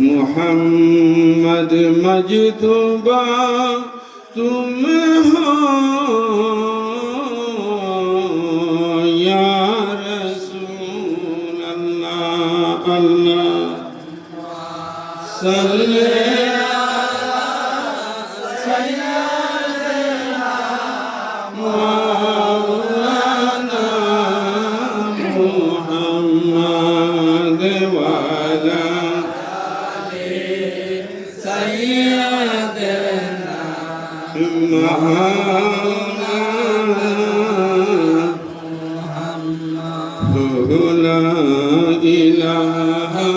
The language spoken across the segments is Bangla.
मोहम्मद मजतूबा तुम हो या रसूल अल्लाह अल्लाह सल्ले ला इलाहा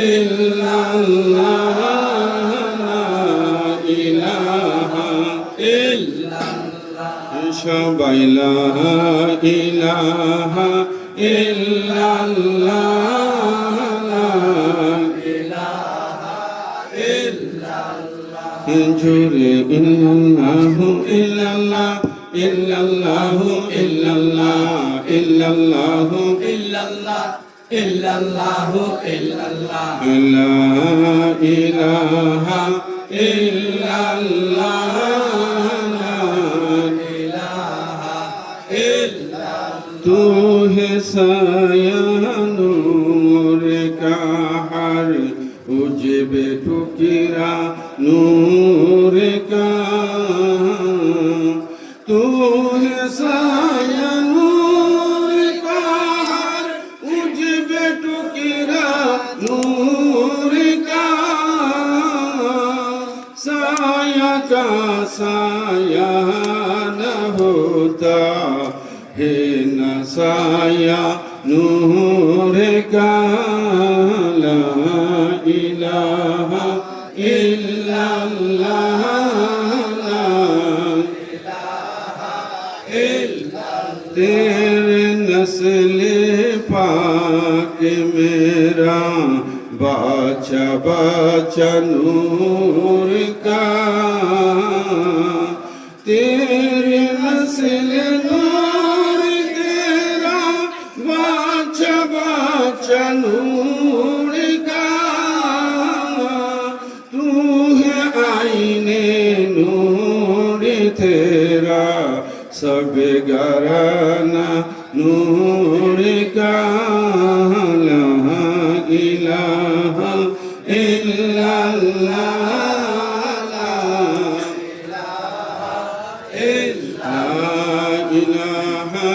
इल्लल्लाह ला इलाहा इल्लल्लाह सबाई ला इलाहा इल्लल्लाह ला इलाहा इल्लल्लाह जुरे इल्लल्लाहु इल्लल्लाह इल्लल्लाहु इल्लल्लाह इल्लल्लाहु इल्लल्लाह इल्लल्लाहु इल्लल्लाह ला इलाहा इल्लल्लाह ला इलाहा इल्लल्लाह तू है साया नूर का हर उजबे टुकड़ा नूर का तू है साया नूर का हर उजबे टुकड़ा नूर का साया न होता है न साया नूर का ला इलाहा इल्लल्लाह तेरे नस्ल पाक मेरा बाचा बाचा नूर का तेरे नस्ल नूर तेरा बाचा बाचा नूर का तू है आईने नूर तेरा सब गराना नूर का ला इलाहा इल्लल्लाह ला इलाहा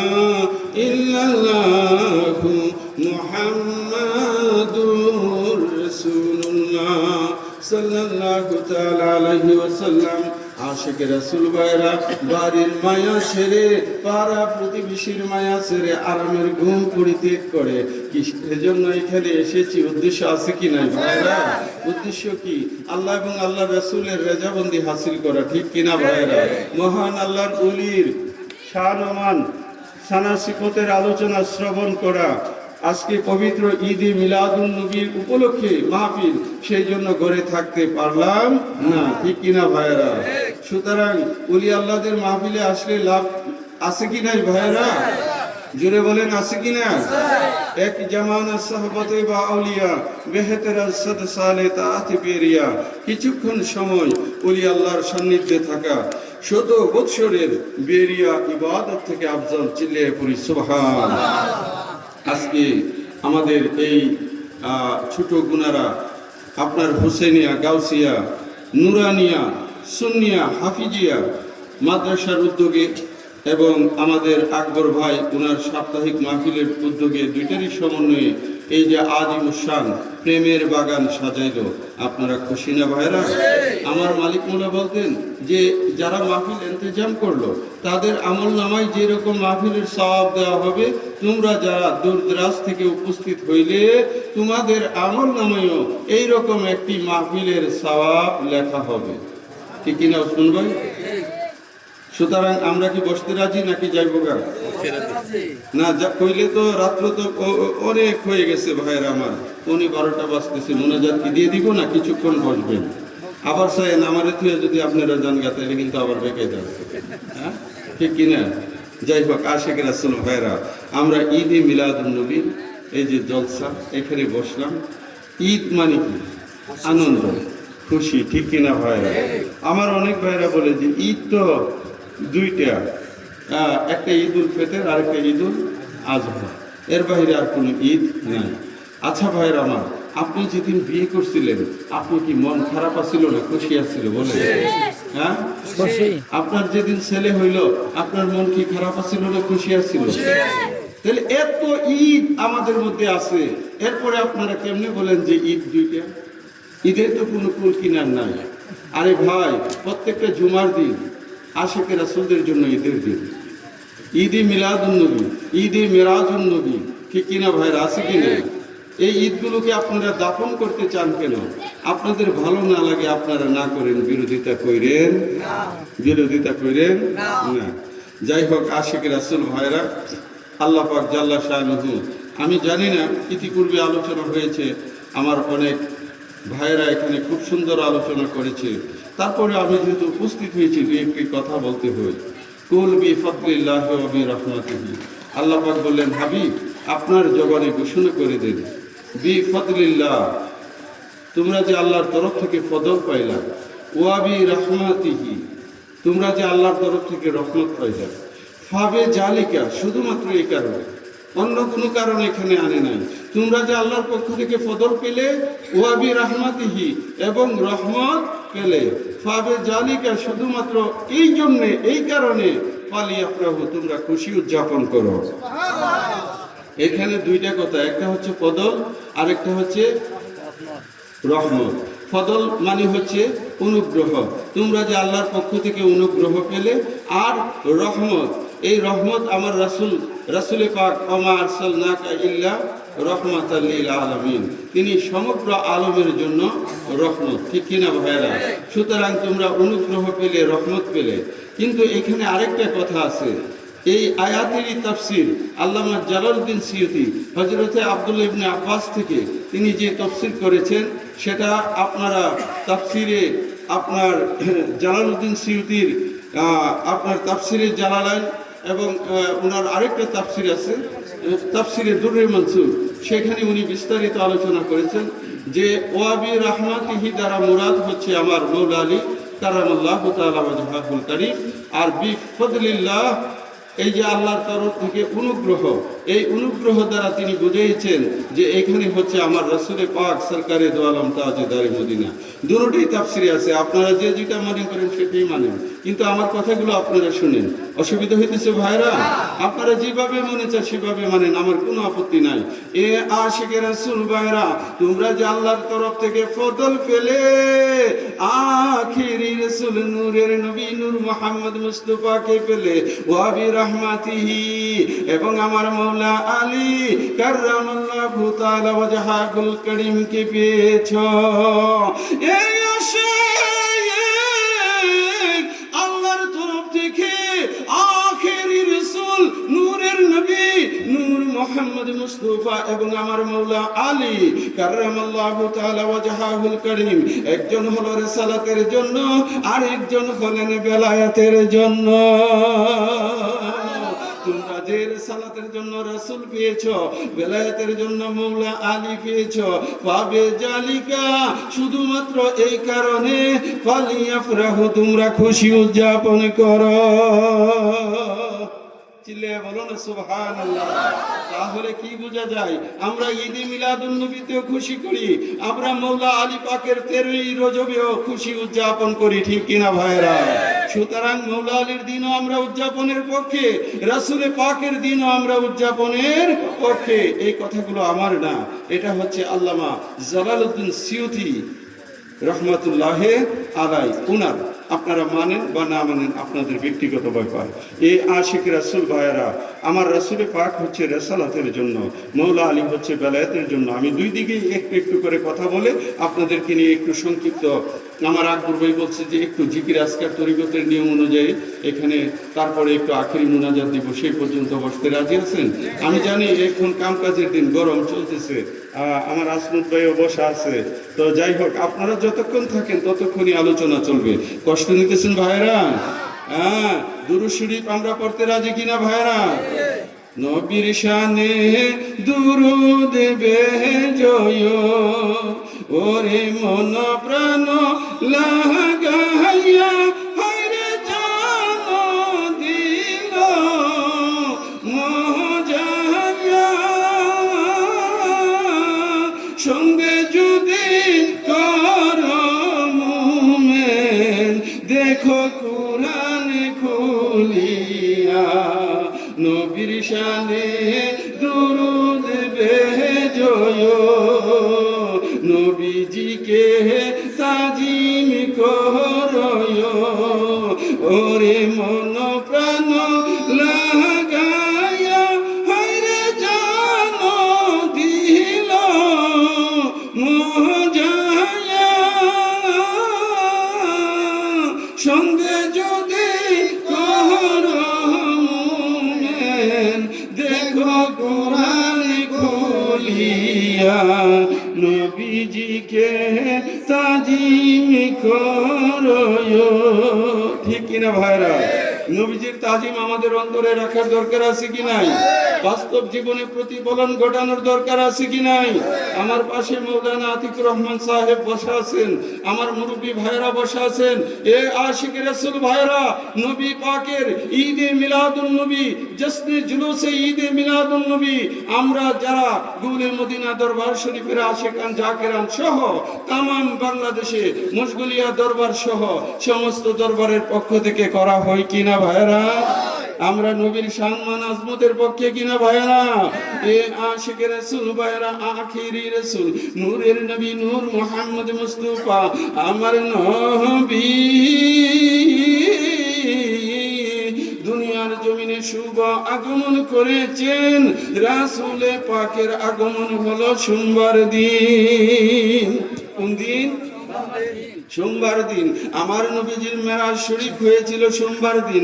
इल्लल्लाह मुहम्मदुर रसूलुल्लाह सल्लल्लाहु तआला अलैहि वसल्लम आशिक रसूल भाईरा बाড়ির মায়া ছেড়ে পাড়া প্রতিবেশীর মায়া ছেড়ে আরামের ঘুম পরিত্যাগ করে কিসের জন্য এখানে এসেছি উদ্দেশ্য আছে কি নাই ভাইরা উদ্দেশ্য কি আল্লাহ এবং আল্লাহ রাসূলের রেজাবন্দি হাসিল করা ঠিক কিনা ভাইরা মহান আল্লাহর ওলির শান সানা সিফতের আলোচনা শ্রবণ করা আজকে পবিত্র ঈদে মিলাদুন নবীর উপলক্ষে মাহফিল সেই জন্য ঘরে থাকতে পারলাম না ঠিক কিনা ভাইরা সুতরাং ওলি আল্লাহদের মাহফিলে আসলে লাভ আছে কি নাই ভাইরা জোরে বলেন আছে কি না এক জামানা সাহাবাতে বা আউলিয়া বেহেতের সাদ সালে তাআতি পেরিয়া কিছুক্ষণ সময় ওলি আল্লাহর সান্নিধ্যে থাকা শত বৎসরের বেরিয়া ইবাদত থেকে আফজল চিল্লিয়ে পড়ি সুবহানাল্লাহ আজকে আমাদের এই ছোট গুনারা আপনার হোসেনিয়া গাউসিয়া নুরানিয়া সুন্নিয়া হাফিজিয়া মাদ্রাসার উদ্যোগে এবং আমাদের আকবর ভাই ওনার সাপ্তাহিক মাহফিলের উদ্যোগে দুইটারই সমন্বয়ে এই যে আজিমুশান প্রেমের বাগান সাজাইলো আপনারা খুশি না ভাইরা আমার মালিক মোলা বলতেন যে যারা মাহফিল ইন্তজাম করলো তাদের আমল নামায় যেরকম মাহফিলের সওয়াব দেওয়া হবে তোমরা যারা দূর দরাজ থেকে উপস্থিত হইলে তোমাদের আমল নামায়ও এইরকম একটি মাহফিলের সওয়াব লেখা হবে ঠিক কিনা ওসমান ভাই সুতরাং আমরা কি বসতে রাজি নাকি যাইব গা না যা কইলে তো রাত্র তো অনেক হয়ে গেছে ভাইয়ের আমার 12টা বাজতেছে মোনাজাত কি দিয়ে দিব না কিছুক্ষণ বসবেন আবার চাইন আমার থুয়ে যদি আপনারা যান গা তাহলে কিন্তু আবার বেঁকে যাবে হ্যাঁ ঠিক কিনা যাই হোক আশিক রাসূল ভাইরা আমরা ঈদে মিলাদুন নবী এই যে জলসা, এখানে বসলাম। ঈদ মানে কি? আনন্দ, খুশি, ঠিক কিনা ভাইরা? আমার অনেক ভাইরা বলে যে ঈদ তো দুইটা, একটা ঈদ উল ফিতর আর একটা ঈদ উল আজহা, এর বাইরে আর কোনো ঈদ নাই। আচ্ছা ভাইরা আমার, আপনি যেদিন বিয়ে করছিলেন আপনি কি মন খারাপ আছিল না খুশি আছিল বলে? হ্যাঁ, আপনার যেদিন ছেলে হইল আপনার মন কি খারাপ আছিল না খুশি আছিল? তাহলে এত ঈদ আমাদের মধ্যে আছে, এরপরে আপনারা কেমনে বলেন যে ঈদ দুইটা? ঈদের তো কোনো কুল কিনার নাই। আরে ভাই, প্রত্যেকটা জুমার দিন আশিকে রাসূলদের জন্য ঈদের দিন, ঈদে মিলাদুন নবী, ঈদে মিরাজুন নবী, ঠিক কিনা ভাইরা? আছে কিনা? এই ঈদগুলোকে আপনারা দাফন করতে চান কেন? আপনাদের ভালো না লাগে আপনারা না করেন, বিরোধিতা করেন, বিরোধিতা করেন না। যাই হোক, আশিকে রাসূল ভাইরা, আল্লাহ পাক জাল্লা শাআনুহু, আমি জানি না ইতিপূর্বে আলোচনা হয়েছে, আমার অনেক ভাইরা এখানে খুব সুন্দর আলোচনা করেছে, তারপরে আমি যেহেতু উপস্থিত হয়েছি দুই একটি কথা বলতে হয়। কুল বিফাদলিল্লাহি ওয়া বিরহমাতিহি, আল্লাহ পাক বললেন হাবিব আপনার জবানে ঘোষণা করে দেন, বিফাদলিল্লাহ, তোমরা যে আল্লাহর তরফ থেকে ফদল পাইলা, ওয়া বিরহমাতিহি, তোমরা যে আল্লাহর তরফ থেকে রহমত পাইলা, ফাবে জালিকা, শুধুমাত্র এই কারণে, অন্য কোনো কারণ এখানে আনে নাই। তোমরা যে আল্লাহর পক্ষ থেকে ফদল পেলে, ওয়া বিরহমাতিহি, এবং রহমত পেলে, ফাবে জালিকা, শুধুমাত্র এই জন্যে, এই কারণে, ফালিয়াফরাহু, তোমরা খুশি উদযাপন করো। এখানে দুইটা কথা, একটা হচ্ছে ফদল, আরেকটা হচ্ছে রহমত। ফদল মানে হচ্ছে অনুগ্রহ, তোমরা যে আল্লাহর পক্ষ থেকে অনুগ্রহ পেলে, আর রহমত, এই রহমত আমার রাসূলে পাক ওমা আরসালনাকা ইল্লা রহমাতাল লিল আলামিন, তিনি সমগ্র আলমের জন্য রহমত, ঠিক কিনা ভাইরা? সুতরাং তোমরা অনুগ্রহ পেলে, রহমত পেলে। কিন্তু এখানে আরেকটা কথা আছে, এই আয়াতেরই তাফসির আল্লামা জালালউদ্দিন সিয়ুতি হযরতে আব্দুল্লাহ ইবনে আব্বাস থেকে তিনি যে তাফসির করেছেন, সেটা আপনারা তাফসিরে আপনার জালালউদ্দিন সিয়ুতির আপনার তাফসিরে জালালাইন, এবং ওনার আরেকটা তাফসির আছে তাফসিরে দুররে মনসুর, সেখানে উনি বিস্তারিত আলোচনা করেছেন যে ওয়া বিরহমাতিহি দ্বারা মুরাদ হচ্ছে আমার মওলা আলী কারামাল্লাহু তাআলা ওয়াজহাহুল কারীম, আর বিফদলিল্লাহ, এই যে আল্লাহর তরফ থেকে অনুগ্রহ, এই অনুগ্রহ দ্বারা তিনি বুঝিয়েছেন যে এখানে হচ্ছে আমার রাসূলে পাক সরকারে দো আলম তাজদারে মদিনা। দুটোই তাফসিরে আছে, আপনারা যে যেটা মনে করেন সেটাই মানেন, কিন্তু আমার কথাগুলো আপনারা শুনেন। অসুবিধা হইতেছে ভাইরা? আপনারা যেভাবে মনে চায় সেভাবে মানেন, আমার কোনো আপত্তি নাই। এ আশিকে রাসূল ভাইরা, তোমরা যে আল্লাহর তরফ থেকে ফদল পেলে, আখিরি রাসূল নূরের নবী নূর মুহাম্মদ মুস্তাফাকে পেলে, ওয়া বিরহমাতিহি, এবং আমার মওলা আলী কাররামাল্লাহু তাআলা ওয়াজহাহুল কারীমকে পেয়েছো। এই আশিক আল্লাহর তরফ থেকে আখিরি রাসূল নূরের নবী নূর মুহাম্মদ মুস্তাফা এবং আমার মওলা আলী কাররামাল্লাহু তাআলা ওয়াজহাহুল কারীম, একজন হলো রিসালাতের জন্য, আর একজন হলেন বেলায়েতের জন্য। তোমরা যে রিসালাতের জন্য রাসূল পেয়েছো, বেলায়েতের জন্য মওলা আলী পেয়েছো, পাবে জালিকা, শুধুমাত্র এই কারণে, ফালিয়াফরাহু, তোমরা খুশি উদযাপন করো। চিল্লায়া বলো না সুবহানাল্লাহ। তাহলে কি বোঝা যায়? আমরা ঈদে মিলাদুন নবীতেও খুশি করি, আমরা মওলা আলী পাকের 13ই রজবেও খুশি উদযাপন করি, ঠিক কিনা ভাইরা? সুতরাং মওলা আলীর দিনও আমরা উদযাপনের পক্ষে, রাসূলে পাকের দিনও আমরা উদযাপনের পক্ষে। এই কথাগুলো আমার না, এটা হচ্ছে আল্লামা জালালউদ্দিন সিয়ুতি রহমাতুল্লাহি আলাইহি, উনার। আপনারা মানেন বা না মানেন আপনাদের ব্যক্তিগত ব্যাপার। এই আশিক রাসূল ভাইয়েরা, আমার রাসূলে পাক হচ্ছে রিসালাতের জন্য, মওলা আলী হচ্ছে বেলায়েতের জন্য। আমি দুই দিকেই একটু একটু করে কথা বলে আপনাদেরকে নিয়ে একটু সংক্ষিপ্ত, আমার আকবর ভাই বলছে যে একটু জিকির আজকার তরিকতের নিয়ম অনুযায়ী এখানে তারপরে একটু আখেরি মুনাজাত দিব, সেই পর্যন্ত বসতে রাজি আছেন? আমি জানি এখন কামকাজের দিন, গরম চলতেছে, আমার আসমত ভাইও বসা আছে, তো যাই হোক, আপনারা যতক্ষণ থাকেন ততক্ষণই আলোচনা চলবে। কষ্ট নিতেছেন ভাইরা? হ্যাঁ, দুরূদ শরীফ আমরা পড়তে রাজি কিনা ভাইরা? নবীর শানে দুরুদ বেজয় ওরে মন প্রাণ লাগাইয়া হায়রে জান দিল মজায়া সঙ্গে যদি কর মুমিন দেখো কুরআন খুলিয়া নবীর শানে দুরুদ বেজয় নবীজিকে তাজিম করয় ওরে মন প্রাণ লাগাইয়া হায়রে জান দিল মজায়া সঙ্গে যদি কর মুমিন দেখো কুরআন খুলিয়া নবীজিকে তাজিম করয়। ঠিক কিনা ভাইরা? নবীজির তাজিম আমাদের অন্তরে রাখার দরকার আছে কি নাই? বাস্তব জীবনে প্রতিফলন ঘটানোর দরকার আছে কি নাই? আমার পাশে মৌলানা আতিকুর রহমান সাহেব বসে আছেন, আমার মুরব্বী ভাইরা বসে আছেন। এ আশিক রাসূল ভাইরা, নবী পাকের ঈদে মিলাদুন নবী, জশ্নে জুলুসে ঈদে মিলাদুন নবী, আমরা যারা গুলে মদিনা দরবার শরীফের আশিকান জাকিরান সহ তামাম বাংলাদেশে মশগুলিয়া দরবার সহ সমস্ত দরবারের পক্ষ থেকে করা হয় কিনা ভাইরা? আমরা নবীর সম্মান আজমতের পক্ষে কিনা ভাইরা? এ আশিক রাসূল ভাইরা, আখিরি রাসূল নূরের নবী নূর মুহাম্মদ মুস্তাফা আমার নবী দুনিয়ার জমিনে শুভ আগমন করেছেন। রাসূলে পাকের আগমন হলো সোমবার দিন। কোন দিন? সোমবার দিন। আমার নবীজির মেরাজ শরীফ হয়েছিল সোমবার দিন।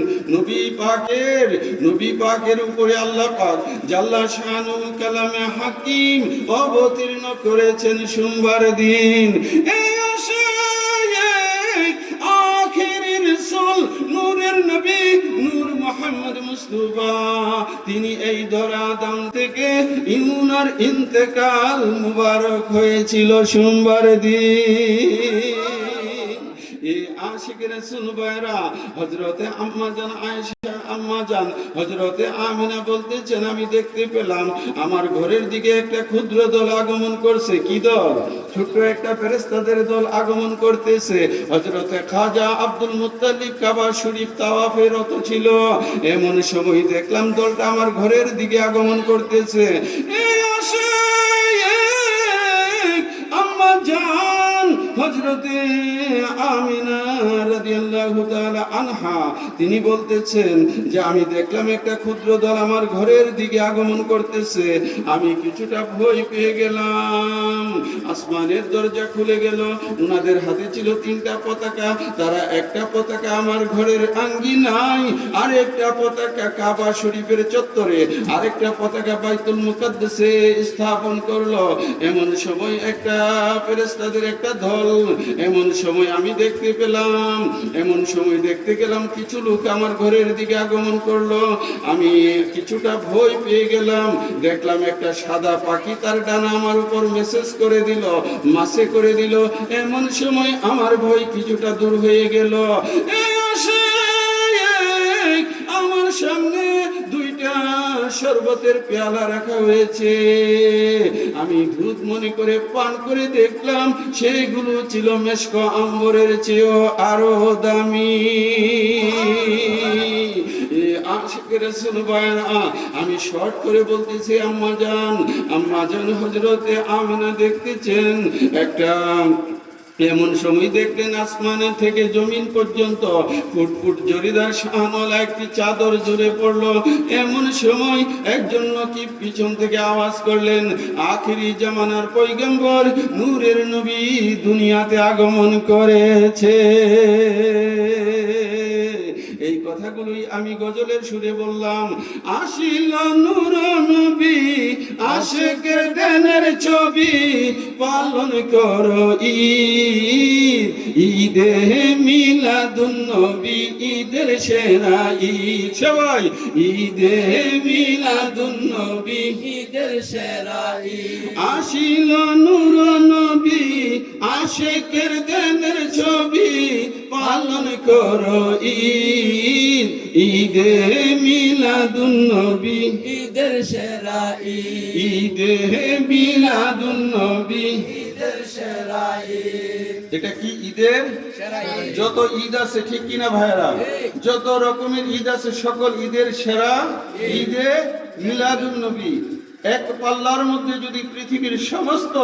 নবী পাকের উপরে আল্লাহ পাক জাল্লা শানু কালামে হাকিম অবতীর্ণ করেছেন সোমবার দিন। এই আখিরি রাসূল নূরের নবী নূর মুহাম্মদ মুস্তাফা তিনি এই ধরাধাম থেকে ইউনার ইন্তেকাল মুবারক হয়েছিল সোমবার দিন। আশিক রাসূল ভাইরা, হযরতে আম্মাজান আয়েশা আম্মাজান হযরতে আমিনা বলতেছেন, আমি দেখতে পেলাম আমার ঘরের দিকে একটা ক্ষুদ্র দল আগমন করছে। কি দল? ছোট্ট একটা ফেরেশতাদের দল আগমন করতেছে। হযরতে খাজা আব্দুল মুত্তালিব কাবা শরীফ তাওয়াফে রত ছিল। এমন সময় দেখলাম দলটা আমার ঘরের দিকে আগমন করতেছে। এই আসে আম্মাজান হযরতে আমিনা রাদিয়াল্লাহু তাআলা আনহা তিনি বলতেছেন যে আমি দেখলাম একটা ক্ষুদ্র দল আমার ঘরের দিকে আগমন করতেছে। আমি কিছুটা ভয় পেয়ে গেলাম। আসমানের দরজা খুলে গেল। ওনাদের হাতে ছিল 3টা পতাকা। তারা একটা পতাকা আমার ঘরের আঙ্গিনায়, আর একটা পতাকা কাবা শরীফের চত্বরে, আরেকটা পতাকা বাইতুল মুকাদ্দাসে স্থাপন করলো। এমন সময় একটা ফেরেশতাদের একটা দল, এমন সময় আমি দেখতে পেলাম, এমন সময় দেখতে গেলাম কিছু লোক আমার ঘরের দিকে আগমন করলো। আমি কিছুটা ভয় পেয়ে গেলাম। দেখলাম একটা সাদা পাখি তার ডানা আমার উপর মেসেজ করে দিল, মাসে করে দিল। এমন সময় আমার ভয় কিছুটা দূর হয়ে গেল। আমার সামনে 2টা শরবতের পেয়ালা রাখা হয়েছে। আমি ভূত মনে করে পান করে দেখলাম সেইগুলো ছিল মেশক আম্বরের চেয়েও আরো দামি। আশিক রাসূল ভাইরা, আমি শর্ট করে বলতেছি আম্মাজান হযরতে আমিনা দেখতেছেন একটা এমন সময় দেখলেন আসমানের থেকে জমিন পর্যন্ত ফুটফুট জরিদার শানওয়ালা একটি চাদর জুড়ে পড়লো। এমন সময় একজন নকিব পিছন থেকে আওয়াজ করলেন, আখিরি জামানার পয়গম্বর নূরের নবী দুনিয়াতে আগমন করেছে। এই কথা কথাগুলোই আমি গজলের সুরে বললাম। আসিল নূর নবী আশিকের দেনের ছবি, পালন করো ঈদ, ঈদে মিলাদুন নবী, ঈদের সেরা ঈদ। সবাই ঈদে মিলাদুন নবী, ঈদের সেরা ঈদ। আসিল নূর নবী আশিকের দেনের ছবি, পালন করো ঈদ, ঈদে মিলাদুন নবী, ঈদের সেরা ঈদ, ঈদে মিলাদুন নবী, ঈদের সেরা ঈদ। এটা কি ঈদের সেরা ঈদ? যত ঈদ আছে ঠিক কিনা ভাইরা, যত রকমের ঈদ আছে সকল ঈদের সেরা ঈদে মিলাদুন নবী। এক পাল্লার মধ্যে যদি পৃথিবীর সমস্ত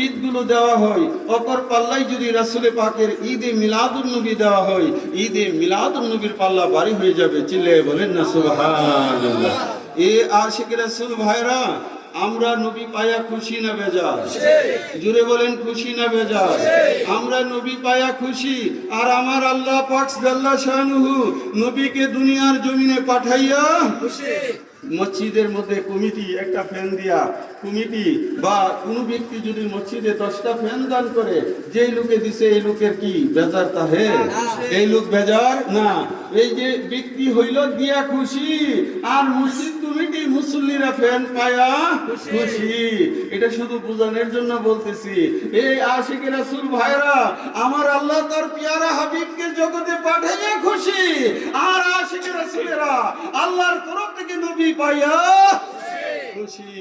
ঈদগুলো দেওয়া হয়, অপর পাল্লায় যদি রাসূলে পাকের ঈদে মিলাদুন নবী দেওয়া হয়, ঈদে মিলাদুন নবীর পাল্লা ভারী হয়ে যাবে। চিল্লায়ে বলেন না সুবহানাল্লাহ। এ আশিক রাসূল ভাইরা, আমরা নবী পায়া খুশি না বেজার? জুড়ে বলেন খুশি না বেজার? আমরা নবী পায়া খুশি। আর আমার আল্লাহ পাক জাল্লা শানুহু নবীকে দুনিয়ার জমিনে পাঠাইয়া খুশি। মসজিদের মধ্যে কমিটি একটা ফ্যান দিয়া, কমিটি বা কোনো ব্যক্তি যদি মসজিদে 10টা ফ্যান দান করে, যেই লোকে দিছে এই লোকের কি বেজার? তাহে এই লোক বেজার না। এই যে ব্যক্তি হইল দিয়া খুশি, আর মসজিদ কমিটি মুসল্লিরা ফ্যান পায়া খুশি। এটা শুধু বোঝানোর জন্য বলতেছি। এই আশিক রাসূল ভাইরা, আমার আল্লাহ তার পিয়ারা হাবিবকে জগতে পাঠাইয়া খুশি, আর আশিক রাসূলেরা আল্লাহর তরফ থেকে নবী পাইয়া খুশি।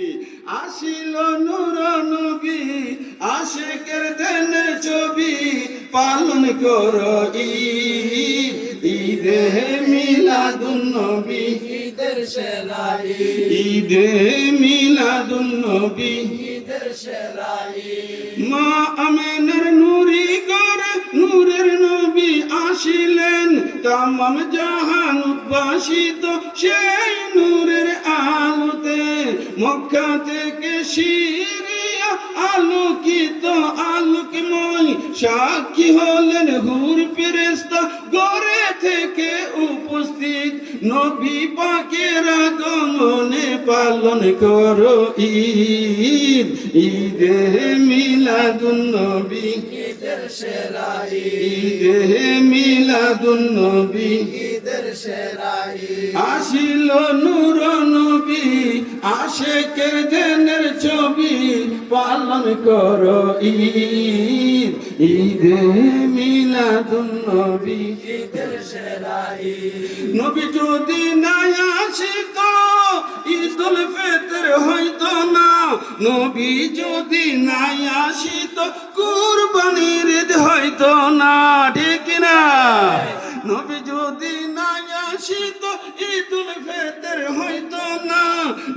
আসিল নূর নবী আশিকের দেনের ছবি, পালন করো ঈদ, ঈদে মিলাদুন নবী, ঈদের সেরা ঈদ, ঈদে মিলাদুন নবী, ঈদের সেরা ঈদ। মা আমেনার নূরি ঘরে নূরের নবী আসিলেন, তামাম জাহান উদ্ভাসিত সেই নূরের আলোতে, মক্কা থেকে সিরিয়া আলোকিত আলোকময়, সাক্ষী হলেন হুর ফেরেশতা ঘরে থেকে উপস্থিত, নবী পাকের আগমনে পালন করো ঈদ, ঈদে মিলাদুন নবী, ঈদের সেরা ঈদ, ঈদে মিলাদুন নবী, ঈদের সেরা ঈদ। আসিল নূর নবী আশিকের দেনের ছবি, পালন করো ঈদ, ঈদে মিলাদুন নবী, ঈদের সেরা ঈদ। নবী যদি নাই আসিত ঈদুল ফিতর হইতো না, নবী যদি নাই আসিত কুরবানির ঈদ হইতো না, ঠিক না? নবী যদি নাই আসিত ঈদুল ফিতর হইতো না,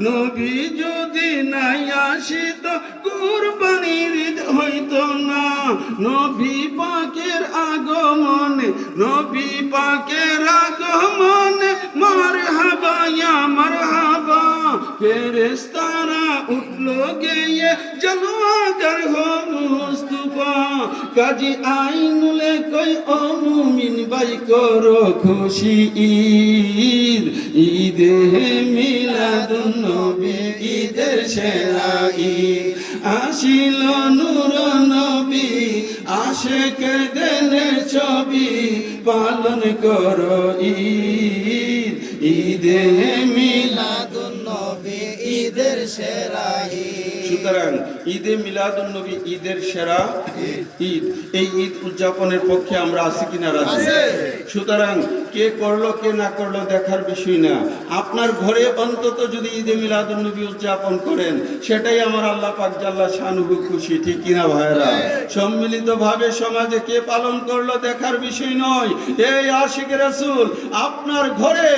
নবী যদি নাই আসিত কুরবানির ঈদ হইতো না। নবী পাকের আগমনে, নবী পাকের আগমনে মারহাবা ইয়া মারহাবা, ফেরেশতারা উঠলো গেয়ে জলওয়াগার হো মুস্তাফা, কাজী আইনুলে কই ও মুমিন ভাই করো খুশি ঈদ, ঈদে মিলাদুন নবী, ঈদের সেরা ঈদ। আসিল নূর নবী আশিকের দেনের ছবি, পালন করো ঈদ, ঈদে মিলাদুন নবী, ঈদের সেরা ঈদ। সুতরাং ঈদে মিলাদুন নবী ঈদের সেরা ঈদ। এই ঈদ উদযাপনের পক্ষে আমরা আছি কিনা? রাজি। সুতরাং কে করলো কে না করলো দেখার বিষয় না। আপনার ঘরে অন্তত যদি ঈদে মিলাদুন নবী উদযাপন করেন, সেটাই আমার আল্লাহ পাক জাল্লা শানুহু খুশি, ঠিক কিনা ভাইরা? সম্মিলিতভাবে সমাজে কে পালন করলো দেখার বিষয় নয়। এই আশিক রাসূল আপনার ঘরে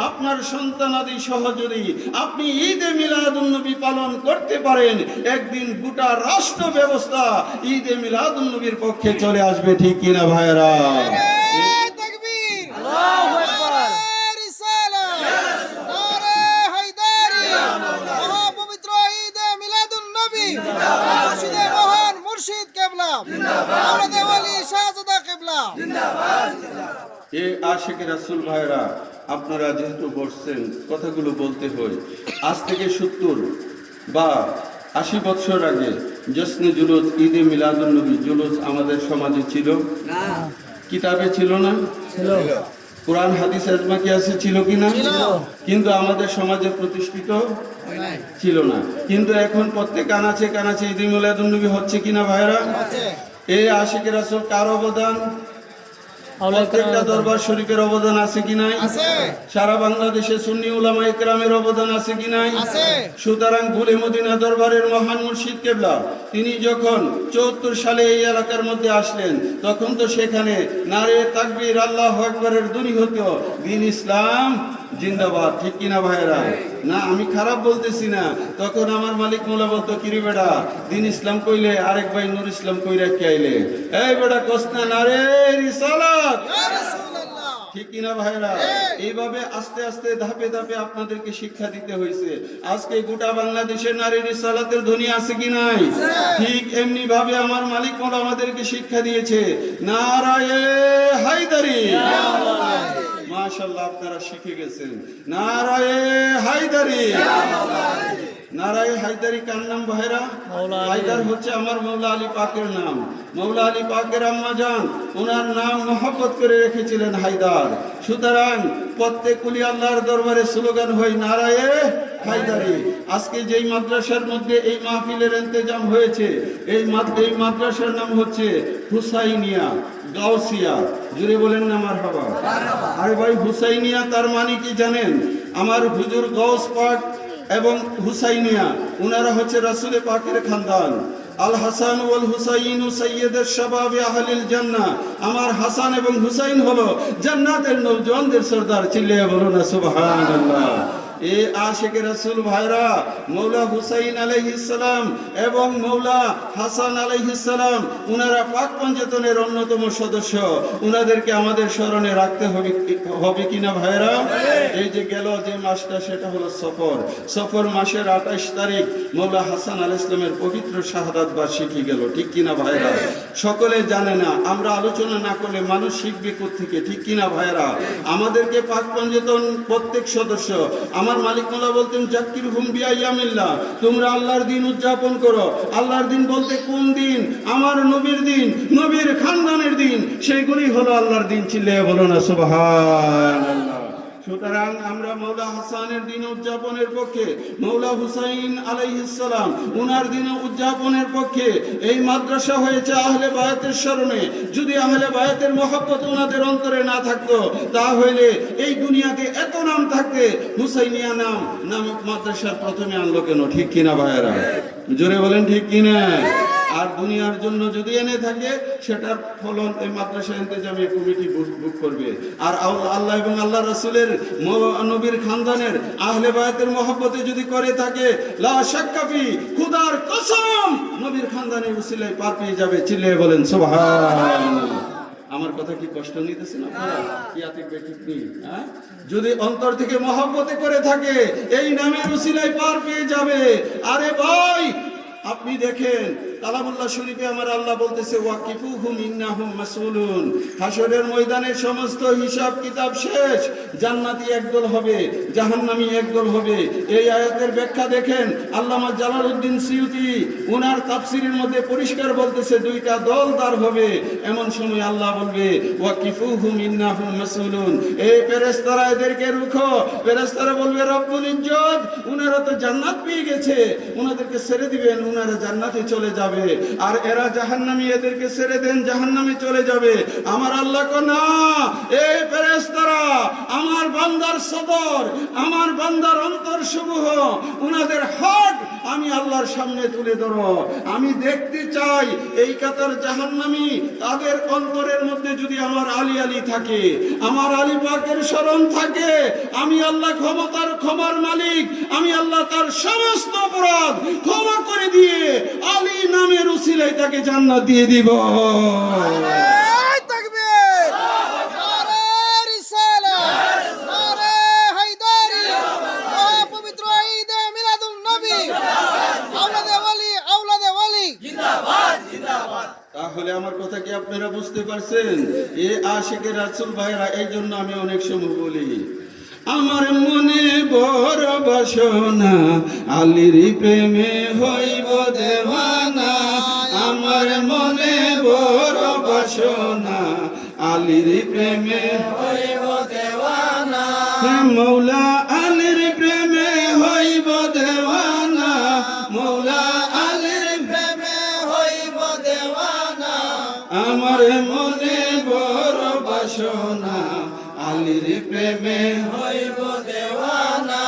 আপনার সন্তানাদি সহ যদি আপনি ঈদে মিলাদুন নবী পালন করতে পারেন, একদিন গোটা রাষ্ট্র ব্যবস্থা ঈদে মিলাদুন নবীর পক্ষে চলে আসবে, ঠিক কিনা ভাইরা? এ আশিক রাসূল ভাইরা, আপনারা যেহেতু বসছেন, কথাগুলো বলতে হয়। আজ থেকে 70 বা 80 বছর আগে জশ্নে জুলুস, ঈদে মিলাদুন্নবী জুলুস আমাদের সমাজে ছিল না? কিতাবে ছিল না? ছিল। কোরআন হাদিস আজমা কি আছে, ছিল কি না? কিন্তু আমাদের সমাজে প্রতিষ্ঠিত ছিল না। কিন্তু এখন প্রত্যেক কানাচে কানাচে ঈদে মিলাদুন্নবী হচ্ছে কিনা ভাইরা? এই আশিকে রাসূল কার অবদান? প্রত্যেকটা দরবার শরীফের অবদান আছে কি নাই? সারা বাংলাদেশে সুন্নি উলামা ইকরামের অবদান আছে কি নাই? সুতরাং গুলে মদিনা দরবারের মহান মুর্শিদ কেবলা তিনি যখন 74 সালে এই এলাকার মধ্যে আসলেন, তখন তো সেখানে নারে তাকবীর আল্লাহু আকবারের ধ্বনি হতো, দ্বীন ইসলাম জিন্দাবাদ, ঠিক কিনা ভাইরা? না, আমি খারাপ বলতেছি না। তখন আমার মালিক মোলা বলতো, কিরে বেড়া, দ্বীন ইসলাম কইলে আরেক ভাই নূর ইসলাম কইরা কে আইলে, এই বেড়া কসনা নারে রিসালাত, ঠিক কিনা ভাইরা? এইভাবে আস্তে আস্তে ধাপে ধাপে আপনাদেরকে শিক্ষা দিতে হয়েছে। আজকে গোটা বাংলাদেশের নারী রিসালাতের ধ্বনি আছে কি নাই? ঠিক এমনি ভাবে আমার মালিক মোলা আমাদেরকে শিক্ষা দিয়েছে, নারায়ে হায়দারি। মাশাআল্লাহ, আপনারা শিখে গেছেন। নারায়ে হায়দারি। নারায়ে হায়দারি কার নাম ভাইরা? হায়দার হচ্ছে আমার মৌলা আলী পাকের নাম। মৌলা আলী পাকের আম্মা জান ওনার নাম মহব্বত করে রেখেছিলেন হায়দার। সুতরাং প্রত্যেক কুলি আল্লাহর দরবারে স্লোগান হয় নারায়ে হায়দারি। আজকে যেই মাদ্রাসার মধ্যে এই মাহফিলের ইন্তেজাম হয়েছে, এই মাদ্রাসার নাম হচ্ছে হুসাইনিয়া গাউসিয়া। জুড়ে বলেন না মারহাবা। আরে ভাই, হুসাইনিয়া তার মানে কি জানেন? আমার হুজুর গাউস পাক এবং হুসাইনিয়া উনারা হচ্ছে রাসূল পাকের খানদান। আল হাসান ওয়াল হুসাইন সাইয়্যিদুশ শাবাবি আহলিল জান্নাহ। আমার হাসান এবং হুসাইন হলো জান্নাতের নওজওয়ানদের সরদার। চিল্লিয়ে বলুন না সুবহানাল্লাহ। এ আশিকে রাসূল ভাইরা, মৌলা হুসাইন আলাইহিস সালাম এবং মৌলা হাসান আলাইহিস সালাম উনারা পাক পঞ্জেতনের অন্যতম সদস্য। উনাদেরকে আমাদের স্মরণে রাখতে হবে কিনা ভাইরা? এই যে গেল যে মাসটা, সেটা হলো সফর মাসের 28 তারিখ মৌলা হাসান আলাইহিস সালামের পবিত্র শাহাদাত বার্ষিকী গেল, ঠিক কিনা ভাইরা? সকলে জানে না, আমরা আলোচনা না করলে মানুষ শিখবে কোত্থেকে, ঠিক কিনা ভাইরা? আমাদেরকে পাক পঞ্জেতন প্রত্যেক সদস্য আমার মালিক মোলা বলতেন, জাকির হুম বিআইয়ামিল্লাহ, তোমরা আল্লাহর দিন উদযাপন করো। আল্লাহর দিন বলতে কোন দিন? আমার নবীর দিন, নবীর খানদানের দিন, সেইগুলি হলো আল্লাহর দিন। চিল্লিয়ে বলো না সুবহানাল্লাহ। সুতরাং আমরা মৌলা হাসানের দিন উদযাপনের পক্ষে, মৌলা হুসাইন আলাইহিস সালাম উনার দিন উদযাপনের পক্ষে এই মাদ্রাসা হয়েছে আহলে বায়াতের স্মরণে। যদি আহলে বায়াতের মহব্বত উনাদের অন্তরে না থাকতো, তাহলে এই দুনিয়াতে এত নাম থাকতে হুসাইনিয়া নাম মাদ্রাসার প্রথমে আনলো কেন, ঠিক কিনা ভাইয়েরা? জোরে বলেন ঠিক কিনা? আর দুনিয়ার জন্য যদি এনে থাকে, সেটার ফলন এই মাদ্রাসা ইন্তেজামিয়া কমিটি বুক করবে। আর আল্লাহ এবং আল্লাহ রাসূলের নবীর খানদানের আহলে বায়াতের মহব্বতে যদি করে থাকে, লা শাক্কা ফি, খুদার কসম, নবীর খানদানের উসিলায় পার পেয়ে যাবে। চিল্লিয়ে বলেন সুবহানাল্লাহ। আমার কথা কি কষ্ট নিতেছেন আপনারা? কি আতিক ভাই ঠিক নেই? যদি অন্তর থেকে মহব্বতে করে থাকে, এই নামের উসিলায় পার পেয়ে যাবে। আরে ভাই, আপনি দেখেন কালামুল্লাহ শরীফে আমার আল্লাহ বলতেছে, ওয়াকিফুহুম ইন্নাহুম মাসউলুন। হাসরের ময়দানে সমস্ত হিসাব কিতাব শেষ। জান্নাতি একদল হবে, জাহান্নামী একদল হবে। এই আয়াতের ব্যাখ্যা দেখেন আল্লামা জালালউদ্দিন সিয়ুতি উনার তাফসীরের মধ্যে পরিষ্কার বলতেছে, দুইটা দল দাঁড় হবে। এমন সময় আল্লাহ বলবে, ওয়াকিফুহুম ইন্নাহুম মাসউলুন, এই ফেরেশতারা এদেরকে রুখো। ফেরেশতারা বলবে, রব্বুল ইজ্জত, উনারা তো জান্নাত পেয়ে গেছে, উনাদেরকে ছেড়ে দিবেন, উনারা জান্নাতে চলে যাবে। আর এরা জাহান্নামী, এদেরকে ছেড়ে দেন, জাহান্নামে চলে যাবে। আমার আল্লাহ কো না, এই ফেরেশতারা আমার বান্দার সদর, আমার বান্দার অন্তর সমূহ, উনাদের হক আমি আল্লাহর সামনে তুলে ধরো। আমি দেখতে চাই এই কাতার জাহান্নামী, তাদের অন্তরের মধ্যে যদি আমার আলী আলী থাকে, আমার আলী পাকের স্মরণ থাকে, আমি আল্লাহ ক্ষমার মালিক, আমি আল্লাহ তার সমস্ত অপরাধ ক্ষমা করে দিয়ে আলী নামের উসিলায় তাকে জান্নাত দিয়ে দিব। তাহলে আমার কথা কি আপনারা বুঝতে পারছেন? এ আশিকে রাসূল ভাইরা, এই জন্য আমি অনেক সময় বলি, আমার মনে বড় বাসনা আলীর প্রেমে হইব দেওয়ানা আমার মনে বড় বাসনা আলীর প্রেমে হইব দেওয়ানা মৌলা আলীর প্রেমে হইব দেওয়ানা মৌলা আলীর প্রেমে হইব দেওয়ানা আমার মনে বড় বাসনা আলীর প্রেমে হইব দেওয়ানা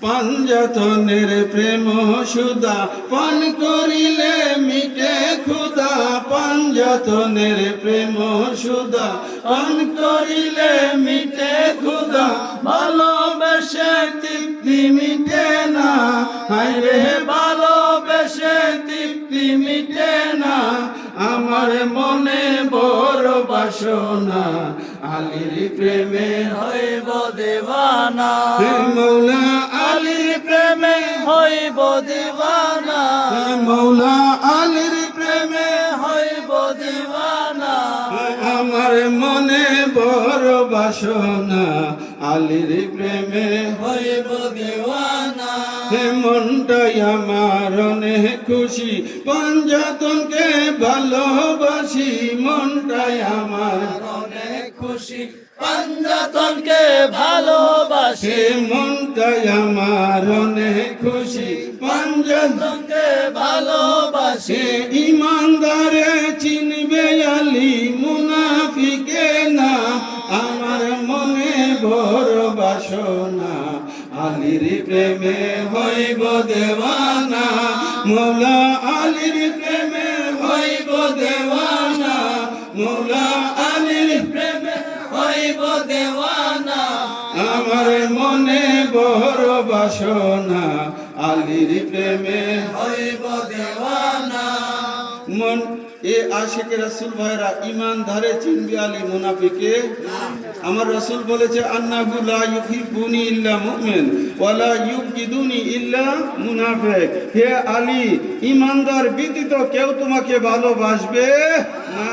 পাঞ্জাতনের প্রেম সুদা পান করিলে মিটে ক্ষুদা পাঞ্জাতনের প্রেম সুদা পান করিলে মিটে ক্ষুদা ভালোবেসে তৃপ্তি মিটে না হায়রে ভালোবেসে তৃপ্তি মিটে না আমার মনে বড় বাসনা আলীর প্রেমে হইব দেওয়ানা হে মৌলা আলীর প্রেমে হইব দেওয়ানা মৌলা আলীর প্রেমে হইব দেওয়ানা আমার মনে বড় বাসনা আলীর প্রেমে হইব দেওয়ানা হে মনটাই আমার অনেক খুশি পাঞ্জাতনকে ভালোবাসি মনটাই আমার অনেক খুশি পাঞ্জাতনকে ভালোবাসি হে মনটাই আমার অনেক খুশি পাঞ্জাতনকে ভালোবাসি সে ইমানদারে চিনবে আলী মুনাফিকে না আমার মনে বড় বাসনা আলীর প্রেমে হইব দেওয়ানা মৌলা আলীর প্রেমে হইব দেওয়ানা মৌলা আলীর প্রেমে হইব দেওয়ানা আমার মনে বড় বাসনা আলীর প্রেমে হইব দেওয়ানা মন এ আশিক রাসূল ভাইরা ইমানদারে চিনবে আলী মুনাফিকে আমার রাসূল বলেছে আন্নাহু লা ইউহিব্বুনি ইল্লা মুমিন ওয়া লা ইউবগিদুনি ইল্লা মুনাফিক হে আলী ইমানদার ব্যতীত কেউ তোমাকে ভালোবাসবে না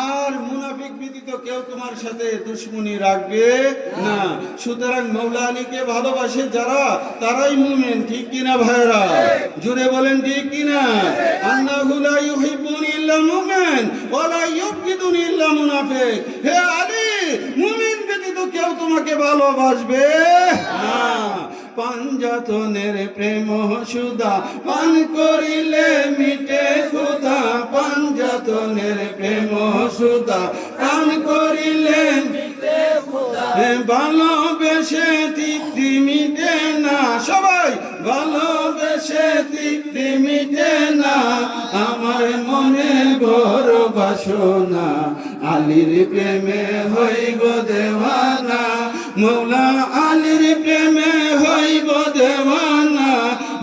আর মুনাফিক ব্যতীত কেউ তোমার সাথে দুশমনি রাখবে না সুতরাং মৌলা আলীকে ভালোবাসে যারা তারাই মুমিন ঠিক কিনা ভাইরা জোরে বলেন ঠিক কিনা আন্নাহু লা ইউহিব্বুনি ইল্লা মুমিন ওয়া লা ইউবগিদুনি ইল্লা মুনাফিক হে আলী মুমিন ব্যতীত কেউ তোমাকে ভালোবাসবে না পাঞ্জাতনের প্রেম সুদা পান করিলে মিটে ক্ষুধা পাঞ্জাতনের প্রেম সুদা পান করিলে মিটে খোদা ভালোবেসে তৃপ্তি মিটে না সবাই ভালোবেসে তৃপ্তি মিটে না আমার মনে বড় বাসনা আলীর প্রেমে হইব দেওয়ানা মৌলা আলীর প্রেমে হইব দেওয়ানা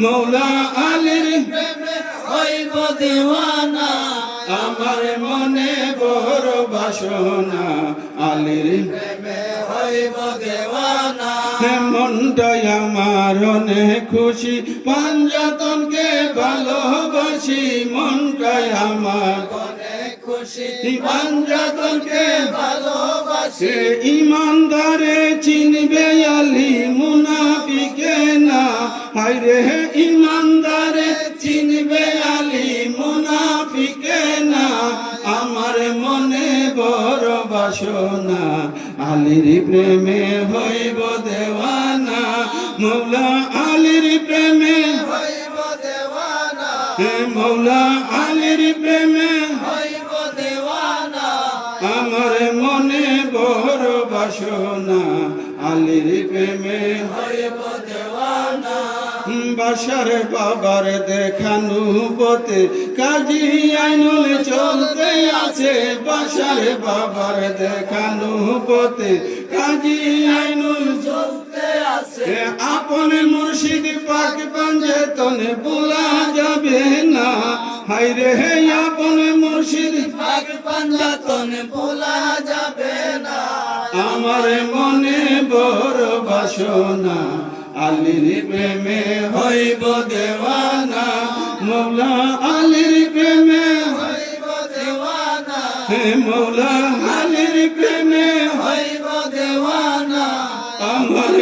মৌলা আলীর প্রেমে হইব দেওয়ানা আমার মনে বড় বাসনা আলীর প্রেমে হইব দেওয়ানা মনটাই আমার অনেক খুশি পাঞ্জাতনকে ভালোবাসি মনটাই আমার অনেক খুশি পাঞ্জাতনকে ভালোবাসি সে ইমানদারে চিনবে আলী মুনাফিকে না হায়রে ইমানদারে চিনবে আলী মুনাফিকে না আমার মনে বড় বাসনা আলীর প্রেমে হইব দেওয়ানা মৌলা আলীর প্রেমে হইব দেওয়ানা হে মৌলা আলীর প্রেমে হইব দেওয়ানা আমার মনে বড় বাসনা আলীর প্রেমে হইব দেওয়ানা বাসার বাবার দেখানো পথে কাজী আইনুল চলতে আছে বাসার বাবার দেখানো পথে কাজী আইনুল চলতে আছে আপন মুর্শিদ পাক পাঞ্জাতনে ভোলা যাবে না হায়রে হে আপন মুর্শিদ পাক পাঞ্জাতন ভোলা যাবে না আমার মনে বড় বাসনা আলীর প্রেমে হইব দেওয়ানা মৌলা আলীর প্রেমে হইব দেওয়ানা হে মৌলা আলীর প্রেমে হইব দেওয়ানা আমার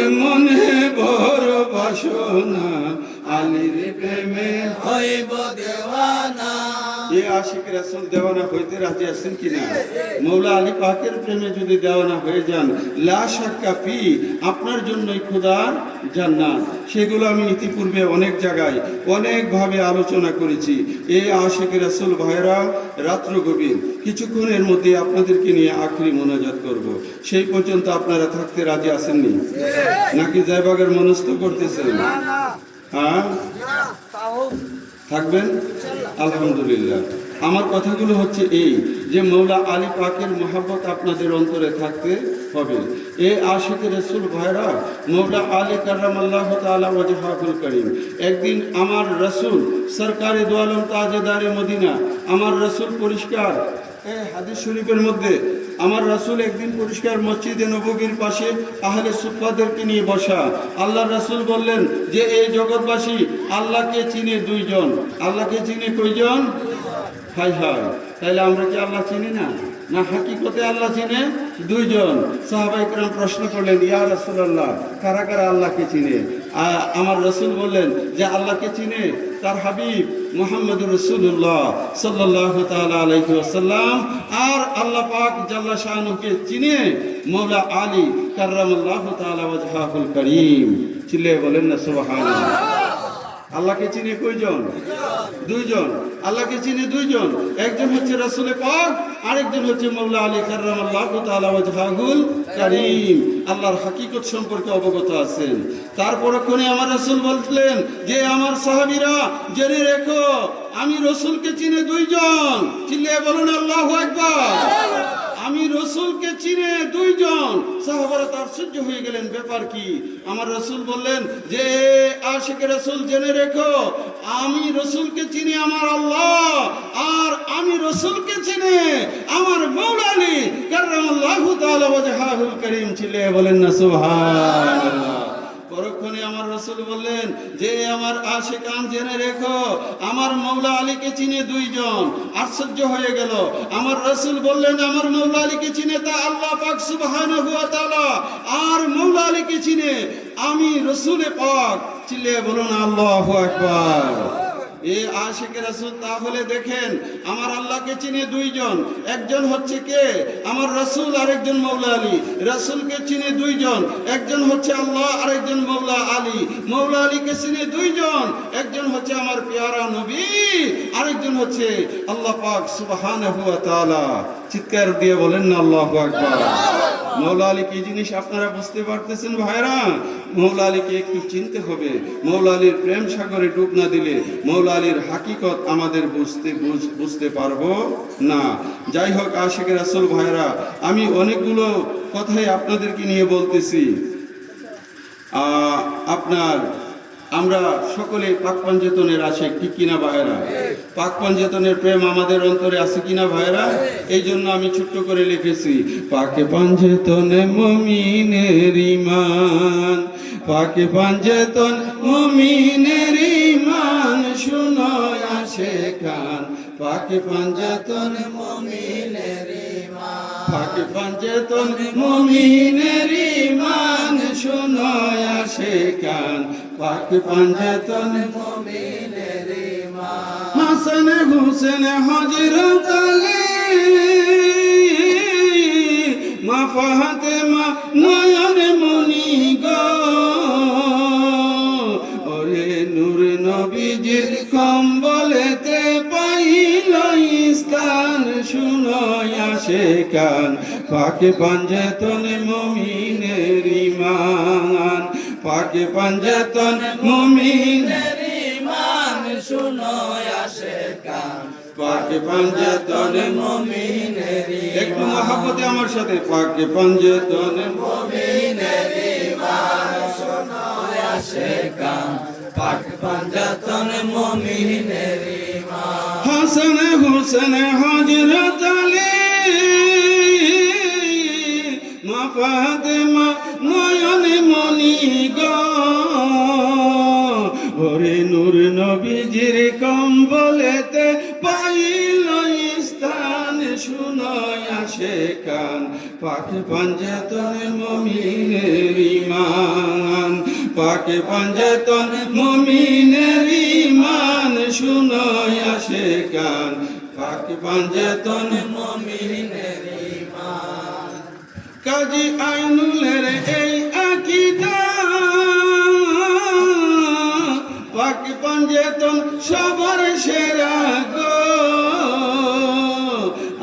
না, আলীর প্রেমে হইব দেওয়ানা। এ আশিক রাসূল দেওয়ানা হইতে রাজি আছেন কিনা? মৌলা আলী পাকের প্রেমে যদি দেওয়ানা হয়ে যান, লা শাক্কা ফি, আপনার জন্যই খোদার জান্নাত। সেগুলো আমি ইতিপূর্বে অনেক জায়গায় অনেকভাবে আলোচনা করেছি। এই আশিক রাসূল ভাইরা রাত্র গভীর কিছুক্ষণের মধ্যে আপনাদেরকে নিয়ে আখরি মোনাজাত করব। সেই পর্যন্ত আপনারা থাকতে রাজি আছেননি নাকি জায়বাগের মনস্থ করতেছেন? হ্যাঁ, থাকবেন আলহামদুলিল্লাহ। আমার কথাগুলো হচ্ছে এই যে মৌলা আলী পাকের মহব্বত আপনাদের অন্তরে থাকতে হবে। এই আশিক রাসূল ভাইরা, মৌলা আলী কাররামাল্লাহু তাআলা ওয়াজহাহুল কারীম, একদিন আমার রাসূল সরকারে দো আলম তাজেদারে মদিনা, আমার রাসূল পরিষ্কার, এই হাদিস শরীফের মধ্যে আমার রাসূল একদিন পরিষ্কার মসজিদে নববীর পাশে আহলে সুফফাদেরকে নিয়ে বসা। আল্লাহর রাসূল বললেন যে এই জগৎবাসী আল্লাহকে চিনে দুইজন। আল্লাহকে চিনে কয়জন? হায় হায়, তাইলে আমরা কি আল্লাহ চিনি না? না, হাকিকতে আল্লাহ চিনে দুইজন। সাহাবায়ে কেরাম প্রশ্ন করলেন, ইয়া রাসূলুল্লাহ, কারা কারা আল্লাহকে চিনে? আমার রাসূল বললেন যে আল্লাহকে চিনে তার হাবিব মুহাম্মদুর রাসূলুল্লাহ সাল্লাল্লাহু তাআলা আলাইহি ওয়াসাল্লাম, আর আল্লাহ পাক জাল্লা শানুকে চিনে মওলা আলী কাররামাল্লাহু তাআলা ওয়াজহাহুল কারীম। চিল্লায়ে বলেন না সুবহানাল্লাহ। আল্লাহকে চিনে কয়জন? দুইজন। আল্লাহকে চিনে দুইজন, একজন হচ্ছে রাসূল পাক, আরেকজন হচ্ছে মওলা আলী কাররামাল্লাহু তাআলা ওয়াজহাহুল কারীম। আল্লাহর হাকিকত সম্পর্কে অবগত আছেন। তারপরক্ষণে আমার রাসূল বললেন যে আমার সাহাবীরা জেনে রেখো, আমি রাসূলকে চিনে দুইজন। চিল্লিয়ে বলুন আল্লাহু আকবার। আমি রাসূলকে চিনে দুইজন। সাহাবারা আশ্চর্য হয়ে গেলেন, ব্যাপার কি? আমার রাসূল বললেন যে আশিক রাসূল জেনে রেখো, আমি রাসূলকে চিনি আমার আল্লাহ, আর আমি রাসূলকে চিনি আমার মওলা আলী কাররামাল্লাহু তাআলা ওয়াজহাহুল কারীম। চিল্লিয়ে বলেন না সুবহানাল্লাহ। পরক্ষণে আমার রাসূল বললেন যে আমার আশিকান জেনে রেখো, আমার মওলা আলীকে চিনে দুইজন। আশ্চর্য হয়ে গেল। আমার রাসূল বললেন আমার মওলা আলীকে চিনে তা আল্লাহ পাক সুবহানাহু ওয়া তাআলা, আর মওলা আলীকে চিনে আমি রাসূল পাক। চিল্লিয়ে বলুন আল্লাহু আকবার। এই আশিক রাসূল তাহলে দেখেন আমার আল্লাহকে চিনে দুইজন, একজন হচ্ছে কে? আমার রাসূল, আরেকজন মওলা আলী। রাসূলকে চিনে দুইজন, একজন হচ্ছে আল্লাহ, আরেকজন মওলা আলী। মওলা আলীকে চিনে দুইজন, একজন হচ্ছে আমার পেয়ারা নবী, আরেকজন হচ্ছে আল্লাহ পাক সুবহানাহু ওয়া তাআলা। চিৎকার দিয়ে বলেন না আল্লাহু আকবার। মওলা আলী কি জিনিস আপনারা বুঝতে পারতেছেন ভাইরা? মওলা আলীকে একটু চিনতে হবে। মওলা আলীর প্রেম সাগরে ডুব না দিলে মওলা আলীর হাকিকত আমাদের বুঝতে পারবো না। যাই হোক আশিক রাসূল ভাইরা, আমি অনেকগুলো কথাই আপনাদেরকে নিয়ে বলতেছি। আমরা সকলে পাক পাঞ্জেতনের আশিক, ঠিক কিনা ভাইরা? পাক পাঞ্জেতনের প্রেম আমাদের অন্তরে আছে কিনা ভাইরা? এই জন্য আমি ছোট্ট করে লিখেছি, পাকে পাঞ্জেতনে মুমিনের ঈমান, পাকে পাঞ্জেতন মুমিনের ঈমান, শুনো আশিকান, পাকে পাঞ্জেতন মুমিনের ঈমান, পাকে পাঞ্জেতন মুমিনের ঈমান, শুনো আশিকান, পাকে পাঞ্জেতন মুমিনের ঈমান। হাসান হুসেন হযরত আলী, মা ফাতেমা নয়ন মনি গো, ওরে নূর নবীজির কম্বলেতে পাইল স্থান, শুনো আশিকান, পাকে পাঞ্জেতন মুমিনের ঈমান, পাকে পাঞ্জেতন মুমিনের ঈমান, শুনো আশিকান, পাকে পাঞ্জেতন মুমিনের ঈমান। একটু মহব্বতে আমার সাথে, পাকে পাঞ্জেতন মুমিনের ঈমান, শুনো আশিকান, পাকে পাঞ্জেতন মুমিনের ঈমান। হাসান হুসেন হযরত আলী, মা ফাতেমা নয়ন মনি গো, ওরে নূর নবীজির কম্বলেতে পাইল স্থান, শুনো আশিকান, পাকে পাঞ্জেতন মুমিনের ঈমান, পাকে পাঞ্জেতন মুমিনের ঈমান শুনো আসে কান পাকে পাঞ্জেতন মুমিনের ঈমান কাজী আইনুলের এই আকীদা পাকে পাঞ্জেতন সবার সেরা গো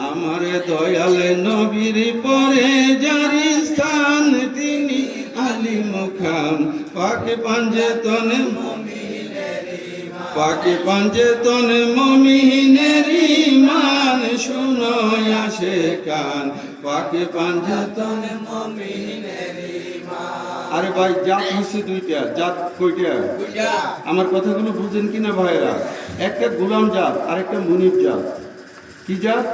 আমার দয়াল নবীর পরে যার স্থান তিনি আলী মুখাম পাকে পাঞ্জেতন মুমিনের ঈমান পাকে পাঞ্জেতন মুমিনের ঈমান শুনো আসে কান পাকে পাঞ্জেতন মুমিনের ঈমান আরে ভাই জাত হচ্ছে দুইটা জাত কয়টা বুঝা আমার কথাগুলো বুঝেন কিনা ভাইরা একটা গোলাম জাত আর একটা মুনিব জাত কি জাত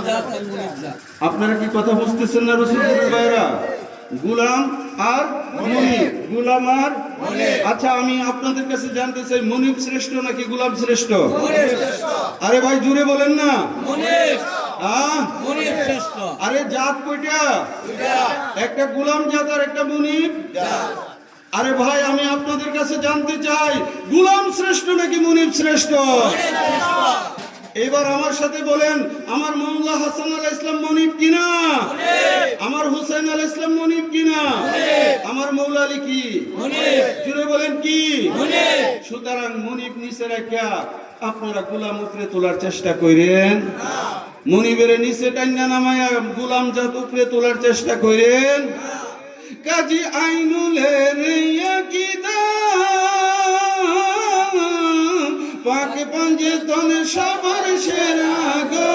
জাত মুনিব জাত আপনারা কি কথা বুঝতেছেন না রসুলপুরের ভাইরা গোলাম আর মুনিব গোলাম আর আচ্ছা আমি আপনাদের কাছে জানতে চাই মুনিব শ্রেষ্ঠ নাকি গোলাম শ্রেষ্ঠ আরে ভাই জুড়ে বলেন না মুনিব হ্যাঁ মুনিব শ্রেষ্ঠ আরে জাত কয়টা একটা গোলাম জাত আর একটা মুনিব জাত আরে ভাই আমি আপনাদের কাছে জানতে চাই গোলাম শ্রেষ্ঠ নাকি মুনিব শ্রেষ্ঠ এবার আমার সাথে বলেন আমার মৌলা হাসান আলাইহিস সালাম মুনিব কিনা আমার হুসাইন আলাইহিস সালাম মুনিব কিনা আমার মৌলা আলী কি মুনিব জুড়ে বলেন কি মুনিব সুতরাং মুনিব নিচে রাখিয়া আপনারা গোলাম উপরে তোলার চেষ্টা করেন মুনিবের নিচে টাইনা নামায়া গোলাম জাত উপরে তোলার চেষ্টা করেন কাজী আইনুলের আকীদা পাকে পাঞ্জেতন সবার সেরা গো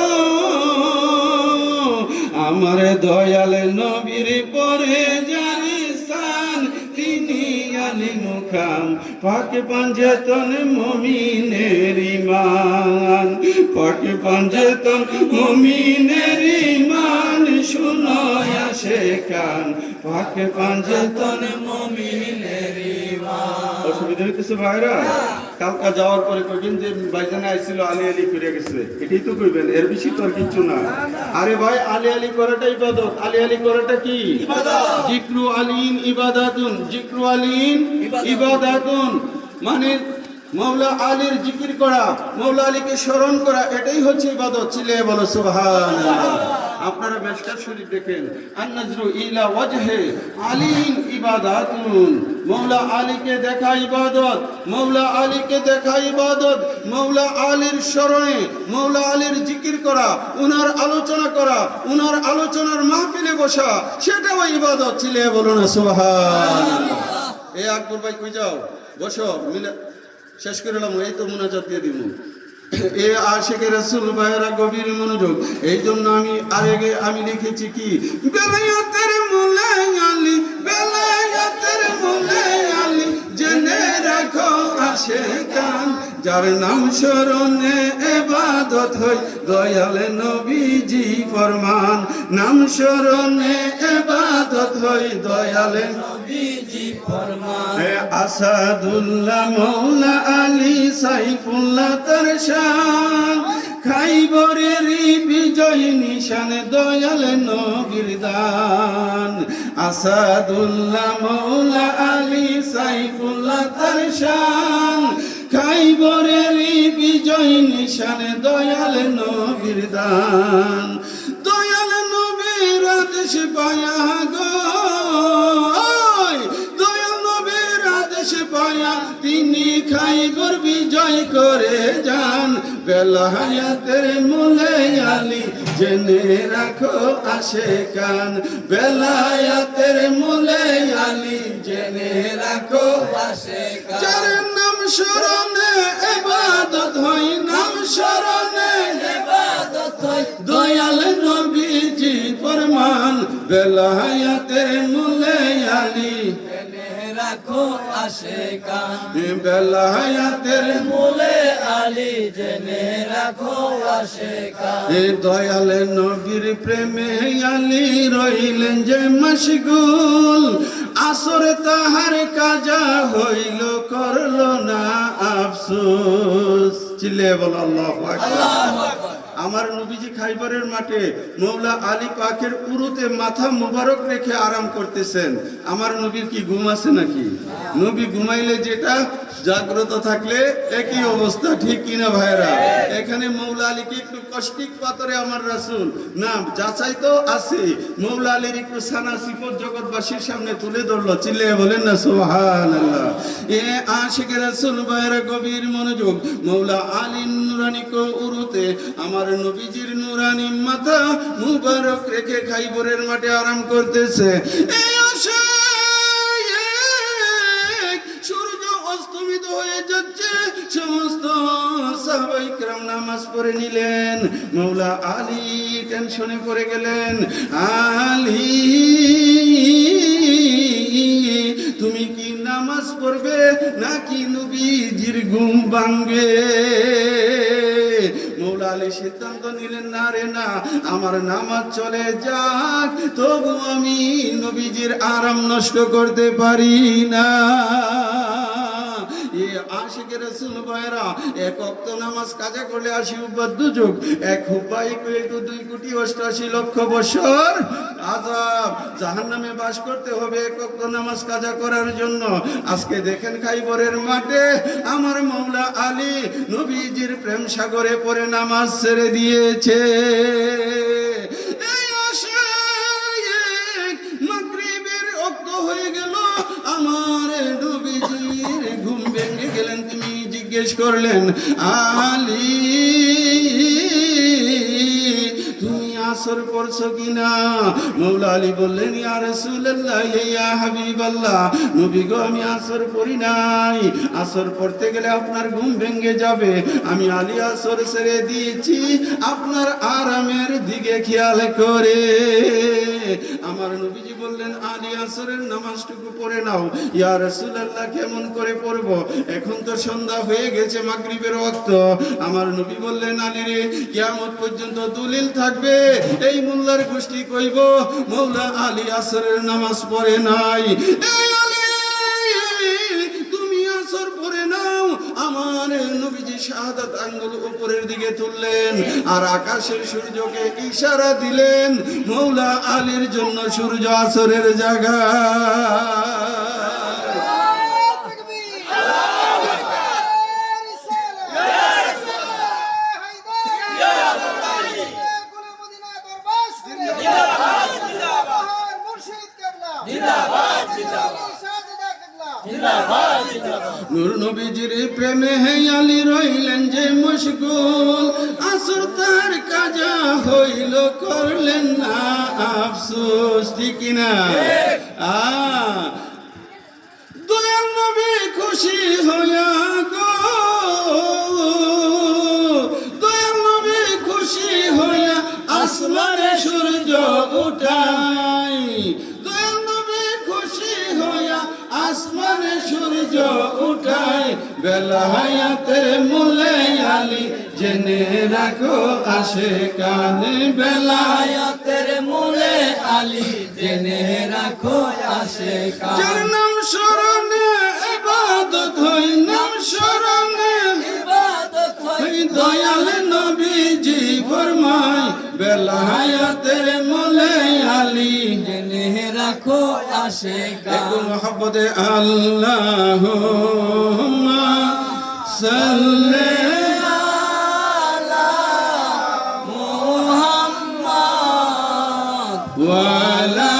আমার দয়াল নবীর পরে যার স্থান তিনি আলী মুখাম পাকে পাঞ্জেতন মুমিনের ঈমান পাকে পাঞ্জেতন মুমিনের ঈমান শুনো আসে কান পাকে পাঞ্জেতন মুমিনের ঈমান অসুবিধা হইতেছে ভাইরা কালকা যাওয়ার পরে কইবেন যে ভাইজানে আইছিল আলী আলী করে গেছে এটাই তো কইবেন এর বেশি তো আর কিছু না আরে ভাই আলী আলী করাটা ইবাদত আলী আলী করাটা কি ইবাদত জিক্রু আলীন ইবাদাতুন জিক্রু আলীন ইবাদাতুন মানে মৌলা আলীর জিকির করা মৌলা আলীকে স্মরণ করা এটাই হচ্ছে ইবাদত চিল্লিয়ে বলো সুবহানাল্লাহ আপনারা মেশকাত শরীফ দেখেন আন-নাজরু ইলা ওয়াজহে আলীন ইবাদাতুন মৌলা আলীকে দেখা ইবাদত মৌলা আলীকে দেখা ইবাদত মৌলা আলীর স্মরণে মৌলা আলীর জিকির করা উনার আলোচনা করা উনার আলোচনার মাহফিলে বসা সেটাও ইবাদত চিল্লিয়ে বলো না সুবহানাল্লাহ এই আকবর ভাই কই যাও বসো মিলে শেষ করে এলাম এই তো মুনাজাত দিয়ে দিব এ আশিকে রাসূল ভাইরা গভীর মনোযোগ এই জন্য আমি লিখেছি কি বেলায়েতের মুলে আলী বেলায়েতের মুলে আলী জেনে রাখো আশিকান যার নাম স্মরণে ইবাদত হয় দয়াল নবীজি ফরমান নাম স্মরণে ইবাদত হয় দয়াল নবীজি ফরমান আসাদুল্লাহ মৌলা আলী সাইফুল্লাহ তার শান খাইবরের বিজয় নিশান দয়াল নবীর দান আসাদুল্লাহ মৌলা আলী সাইফুল্লাহ তার শান খাইবরের বিজয় নিশান দয়াল নবীর দান দয়াল নবীর আদেশ পায়া গো পায়া তিনি খাইবর বিজয় করে যান বেলায়েতের মুলে আলী জেনে রাখো আশিকান বেলায়েতের মুলে আলী জেনে রাখো আশিকান যার নাম স্মরণে ইবাদত হয় নাম স্মরণে ইবাদত হয় দয়াল নবীজি ফরমান বেলায়েতের মুলে আলী রাখো আশিকান বেলায়েতের মুলে আলী জেনে রাখো আশিকান এ দয়াল নবীর প্রেমে আলী রইলেন যে মশগুল আসর তাহার কাজা হইল করল না আফসোস চিল্লে বল আল্লাহু আকবার আল্লাহু আকবার আমার নবীজি খাইবরের মাঠে মৌলা আলী পাকের উরুতে মাথা মুবারক রেখে আরাম করতেছেন। আমার নবীর কি ঘুম আছে নাকি? নবী ঘুমাইলে যেটা, জাগ্রত থাকলে একই অবস্থা, ঠিক কিনা ভাইরা? এখানে মৌলা আলীকে একটু কষ্টিক পাথরে আমার রাসূল না যাচাই তো আছে, মৌলা আলীর একটু সানা সিফত জগৎবাসীর সামনে তুলে ধরলো। চিল্লিয়ে বলেন না সুবহানাল্লাহ। এ আশিকের রাসূল ভাইরা গভীর মনোযোগ, মৌলা আলীর নুরানি উরুতে আমার নবীজির নুরানি মাথা মুবারক রেখে খাইবরের মাঠে আরাম করতেছে। এই সূর্য অস্তমিত হয়ে যাচ্ছে, সমস্ত সাহাবায়ে কেরাম নামাজ পড়ে নিলেন। মৌলা আলী টেনশনে পড়ে গেলেন। আলী, তুমি কি নামাজ পড়বে নাকি নবীজির ঘুম ভাঙবে? মৌলা আলী সিদ্ধান্ত নিলেন, না রে না, আমার নামাজ চলে যাক, তবু আমি নবীজির আরাম নষ্ট করতে পারি না। আশিকের রাসূল ভাইরা, এক ওয়াক্ত নামাজ কাজা করলে 80 উপাদ্য যুগ, এক হুব্বা ইকুয়াল টু 2,88,00,000 বছর আযাব জাহান্নামে বাস করতে হবে এক ওয়াক্ত নামাজ কাজা করার জন্য। আজকে দেখেন খাইবরের মাঠে আমার মৌলা আলী নবীজির প্রেম সাগরে পড়ে নামাজ ছেড়ে দিয়েছে। মাগরিবের ওয়াক্ত হয়ে গেল, আমার নবীজির ঘুম ভেঙে গেলেন। তিনি জিজ্ঞেস করলেন, আলী তুমি আসর পড়ছো কিনা? মৌলা আলী বললেন, ইয়া রাসূলুল্লাহ, ইয়া হাবিবাল্লাহ, নবী গো আমি আসর পড়ি নাই, আসর পড়তে গেলে আপনার ঘুম ভেঙে যাবে। আমি আলী আসর ছেড়ে দিয়েছি আপনার আরামের দিকে খেয়াল করে। আমার নবীজি বললেন, আলী আসরের নামাজটুকু পড়ে নাও। ইয়া রাসূলুল্লাহ, কেমন করে পড়ব? এখন তো সন্ধ্যা হয়ে গেছে, মাগরিবের ওয়াক্ত। আমার নবী বললেন, আলী রে, কিয়ামত পর্যন্ত দলিল থাকবে, এই মোল্লার গোষ্ঠী কইব মৌলা আলী আসরের নামাজ পড়ে নাই। এই আলী, তুমি আসর পড়ে নাও। আমার নবীজি শাহাদাত আঙ্গুল উপরের দিকে তুললেন আর আকাশের সূর্যকে ইশারা দিলেন, মৌলা আলীর জন্য সূর্য আসরের জায়গা। নূর নবীজির প্রেমে হে আলী রইলেন যে মশগুল, আসর তার কাজা হইল করলেন না আফসোস, ঠিক না? দয়াল নবী খুশি হইয়া গো, দয়াল নবী খুশি হইয়া আসমানে সূর্য উঠাই, দয়াল নবী খুশি হইয়া আসমানে সূর্য উঠাই। বেলায়েতের মূলে আলী জেনে রাখো আসে কানে, বেলায়েতের মূলে আলী জেনে রাখো আসে কান। যার নাম স্মরণে ইবাদত হয়, নাম স্মরণে ইবাদত হয়, দয়াল নবীজি ফরমায়, বেলায়েতের মূলে আলী জেনে রাখো আসে কান। একটু মোহাব্বতে আল্লাহুম্মা সাল্লি আলা মুহাম্মদ ওয়া আলা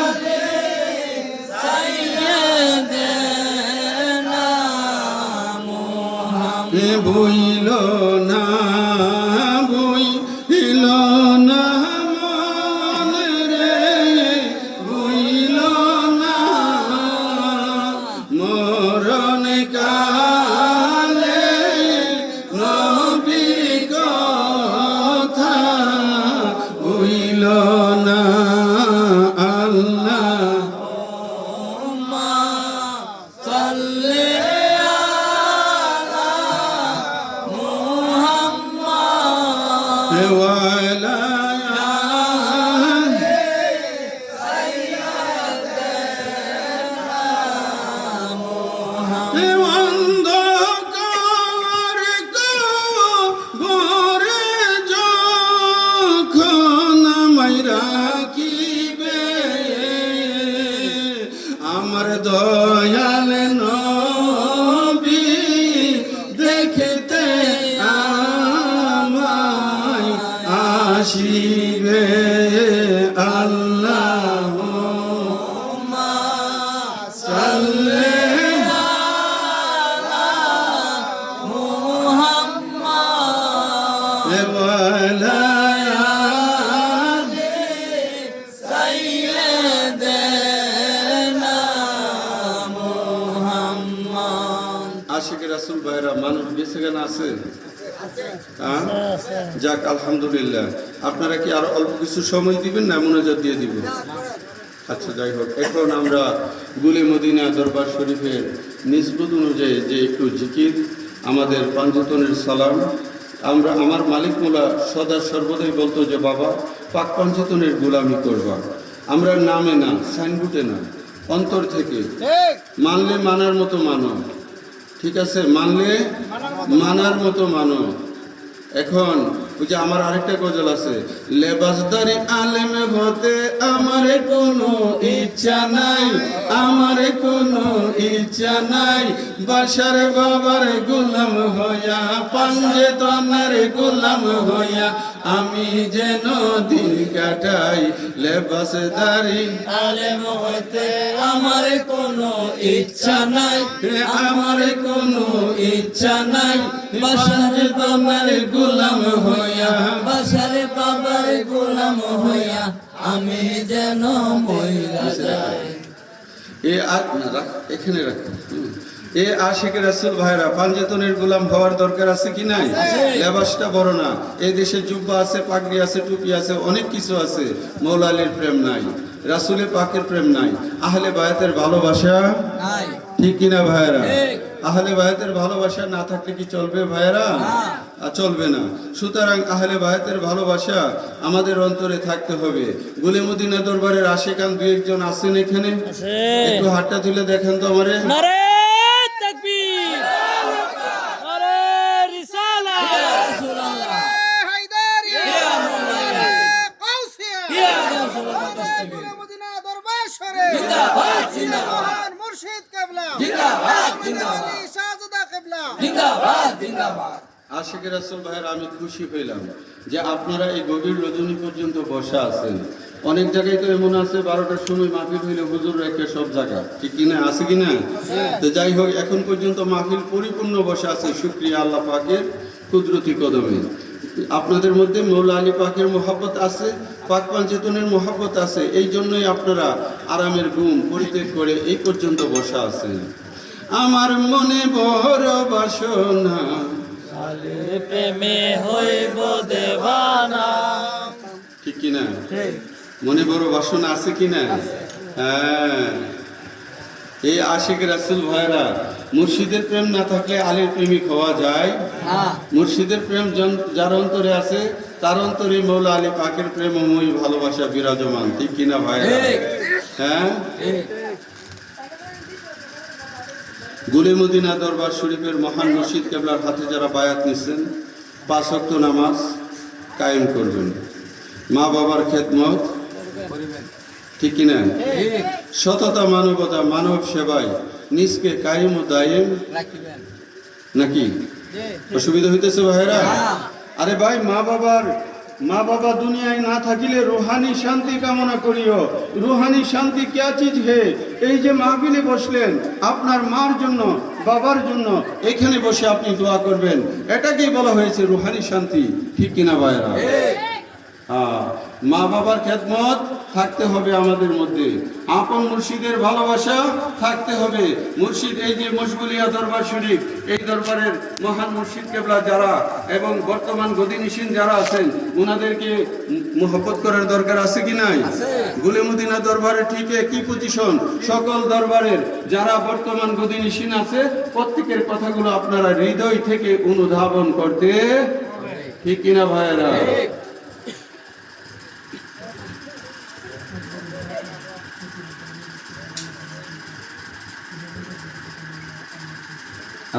আলি সাইয়্যিদিনা মুহাম্মদ। বইল না, বইল না মন রে, বইল না মরণ কালে নবী কথা, বইল না আল্লাহ। اللهم صل على محمد وعلى অন্ধকার গো আসিবে আল্লাহ সাল্লি আশিকে রাসূল ভাইরা মানুষ বেঁচে গান আছে হ্যাঁ? যাক আলহামদুলিল্লাহ। আপনারা কি আরো অল্প কিছু সময় দিবেন না মোনাজাত দিয়ে দিব? আচ্ছা যাই হোক, এখন আমরা গুলে মদিনা দরবার শরীফের নিসবত অনুযায়ী যে একটু জিকির, আমাদের পাঞ্জতনের সালাম, আমরা আমার মালিক মোলা সদা সর্বদাই বলতো যে বাবা পাক পাঞ্জতনের গোলামি করবা। আমরা নামে না, সাইনবোর্ডে না, অন্তর থেকে মানলে মানার মতো মানো, ঠিক আছে? মানলে মানার মতো মানো। এখন ওই যে আমার আরেকটা গজল আছে, লেবাসদারি আলেম হতে আমার কোনো ইচ্ছা নাই, আমার কোনো ইচ্ছা নাই, বাসার বাবার গোলাম হইয়া পাঞ্জতনের গোলাম হইয়া আমি যেন দিন কাটাই। লেবাসদারি আলেম হইতে আমার কোনো ইচ্ছা নাই, আমার কোনো ইচ্ছা নাই, বাসার বাবার গোলাম হইয়া, বাসার বাবার গোলাম হইয়া আমি যেন মইরা যাই। এখানে রাখুন। এ আশিক রাসূল ভাইরা পাঞ্জতনের গোলাম হওয়ার দরকার আছে কি নাই? লেবাসটা বড় না, এই দেশে জুব্বা আছে, পাগড়ি আছে, টুপি আছে, অনেক কিছু আছে, মৌলা আলীর প্রেম নাই, রাসূলের পাকের প্রেম নাই, আহলে বায়াতের ভালোবাসা নাই, ঠিক কিনা ভাইরা? ঠিক। আহলে বায়াতের ভালোবাসা না থাকলে কি চলবে ভাইরা? চলবে না। সুতরাং আহলে বায়াতের ভালোবাসা আমাদের অন্তরে থাকতে হবে। গুলে মদিনা দরবারের আশিকান দুই একজন আছেন এখানে? একটু হাতটা তুলে দেখেন তো আমারে। নারে তাকবীর, নারে রিসালাত, রাসূলুল্লাহ হায়দার ইয়া মাওলানা গাউসিয়া ইয়া রাসূলুল্লাহ মদিনা দরবার শরীফ জিন্দাবাদ জিন্দাবাদ মহান মুর্শিদ কিবলা জিন্দাবাদ জিন্দাবাদ আলী শাহজাদা কিবলা জিন্দাবাদ জিন্দাবাদ। আশিক রাসূল ভাইয়ের আমি খুশি হইলাম যে আপনারা এই গভীর রজনী পর্যন্ত বসা আছেন। অনেক জায়গায় তো এমন আছে 12টার সময় মাহফিল হইলে হুজুর রেখে সব জায়গা, ঠিক কিনা? আছে কিনা? তো যাই হোক, এখন পর্যন্ত মাহফিল পরিপূর্ণ বসে আছে, শুকরিয়া আল্লাহ পাকের কুদরতি কদমে। আপনাদের মধ্যে মৌলা আলী পাকের মোহাব্বত আছে, পাক পাঞ্জতনের মোহাব্বত আছে, এই জন্যই আপনারা আরামের ঘুম পরিত্যাগ করে এই পর্যন্ত বসা আছেন। আমার মনে বড় বাসনা, আলীর প্রেমে হইব দেওয়ানা। ঠিক কিনা? মনে বড় বাসনা আছে কিনা? হ্যাঁ। এই আশিক রাসূল ভাইরা, মুর্শিদের প্রেম না থাকলে আলীর প্রেমিক হওয়া যায়? মুর্শিদের প্রেম যার অন্তরে আছে তার অন্তরে মৌলা আলী পাকের প্রেমময় ভালোবাসা বিরাজমান, ঠিক কিনা ভাইরা? হ্যাঁ। গুলে মদিনা দরবার শরীফের মহান মুর্শিদ কেবলার হাতে যারা বায়াত নিচ্ছেন, 5 ওয়াক্ত নামাজ কায়েম করবেন, মা বাবার খেদমত, ঠিক কিনা? সততা, মানবতা, মানব সেবায় নিজকে কায়েম ও দায়েম রাখিবেন নাকি? অসুবিধা হইতেছে ভাইরা? আরে ভাই, মা বাবা দুনিয়ায় না থাকিলে রুহানি শান্তি কামনা করিও। রুহানি শান্তি क्या चीज है? এই যে মাহফিলে বসলেন, আপনার মার জন্য, বাবার জন্য এখানে বসে আপনি দোয়া করবেন, এটাকেই বলা হয়েছে রুহানি শান্তি, ঠিক কিনা ভাইরা? মা বাবার খেদমত থাকতে হবে আমাদের মধ্যে, আপন মুর্শিদের ভালোবাসা থাকতে হবে। মুর্শিদ, এই যে মশগুলিয়া দরবার শরীফ, এই দরবারের মহান মুর্শিদ কেবলা যারা এবং বর্তমান গদিনিসীন যারা আছেন, ওনাদেরকে মোহব্বত করার দরকার আছে কি নাই? গুলে মদিনা দরবারের ঠিক একই পজিশন সকল দরবারের যারা বর্তমান গদিনিসীন আছে, প্রত্যেকের কথাগুলো আপনারা হৃদয় থেকে অনুধাবন করতে, ঠিক কিনা ভাইয়েরা?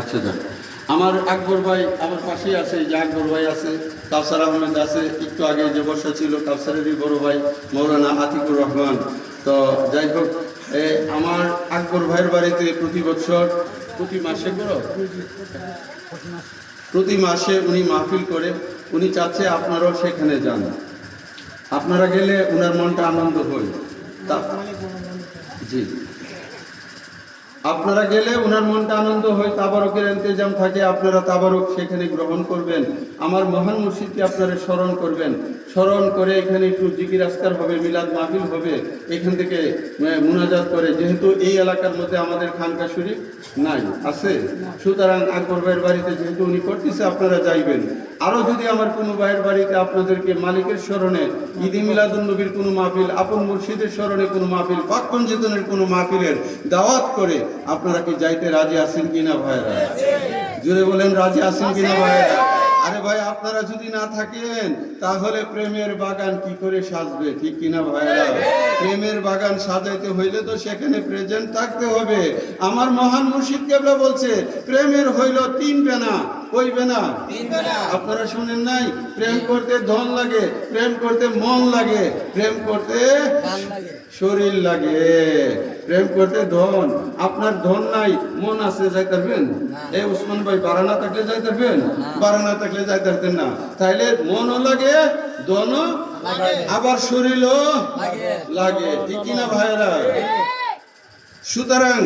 আচ্ছা যাক, আমার আকবর ভাই আমার পাশেই আছে, এই যে আকবর ভাই আছে, কাউসার আহমেদ আছে, একটু আগে যে বর্ষা ছিল কাউসারেরই বড় ভাই মৌলানা আতিকুর রহমান। তো যাই হোক, আমার আকবর ভাইয়ের বাড়িতে প্রতি বছর প্রতি মাসে উনি মাহফিল করে, উনি চাচ্ছে আপনারাও সেখানে যান। আপনারা গেলে ওনার মনটা আনন্দ হয়। জি, আপনারা গেলে ওনার মনটা আনন্দ হয়, তাবারকের ইন্তজাম থাকে, আপনারা তাবারক সেখানে গ্রহণ করবেন। আমার মহান মুর্শিদকে আপনারা স্মরণ করবেন, স্মরণ করে এখানে একটু জিকির আজকার হবে, মিলাদ মাহফিল হবে, এখান থেকে মুনাজাত করে, যেহেতু এই এলাকার মধ্যে আমাদের খানকা শরীফ নাই, আছে, সুতরাং আকবর ভাইয়ের বাড়িতে যেহেতু উনি করতেছে আপনারা যাইবেন। আরও যদি আমার কোনো ভাইয়ের বাড়িতে আপনাদেরকে মালিকের স্মরণে ঈদে মিলাদুন নবীর কোনো মাহফিল, আপন মুর্শিদের স্মরণে কোনো মাহফিল, পাক পঞ্জীয়নের কোনো মাহফিলের দাওয়াত করে আপনারা কি যাইতে রাজি আছেন কিনা ভাইরা? জুড়ে বলেন রাজি আছেন কিনা ভাইরা? আরে ভাই, আপনারা যদি না থাকেন তাহলে প্রেমের বাগান কি করে সাজবে, ঠিক কিনা ভাইরা? প্রেমের বাগান সাজাইতে হইলে তো সেখানে প্রেজেন্ট থাকতে হবে। আমার মহান মুর্শিদ কেবলা বলছে প্রেমের হইল 3 বেনা। ওই বেনা আপনারা শুনেন নাই? প্রেম করতে ধন লাগে, প্রেম করতে মন লাগে, প্রেম করতে শরীর লাগে, প্রেম করতে ধন। আপনার ধন নাই, মন আছে, যাইতে পারবেন? এই উসমান ভাই বারানা থাকলে যাইতে পারবেন? বারানা থাকলে যাইতে পারতেন না। তাইলে মনও লাগে, ধনও আবার শরীরও লাগে, ঠিক কিনা ভাইরা? সুতরাং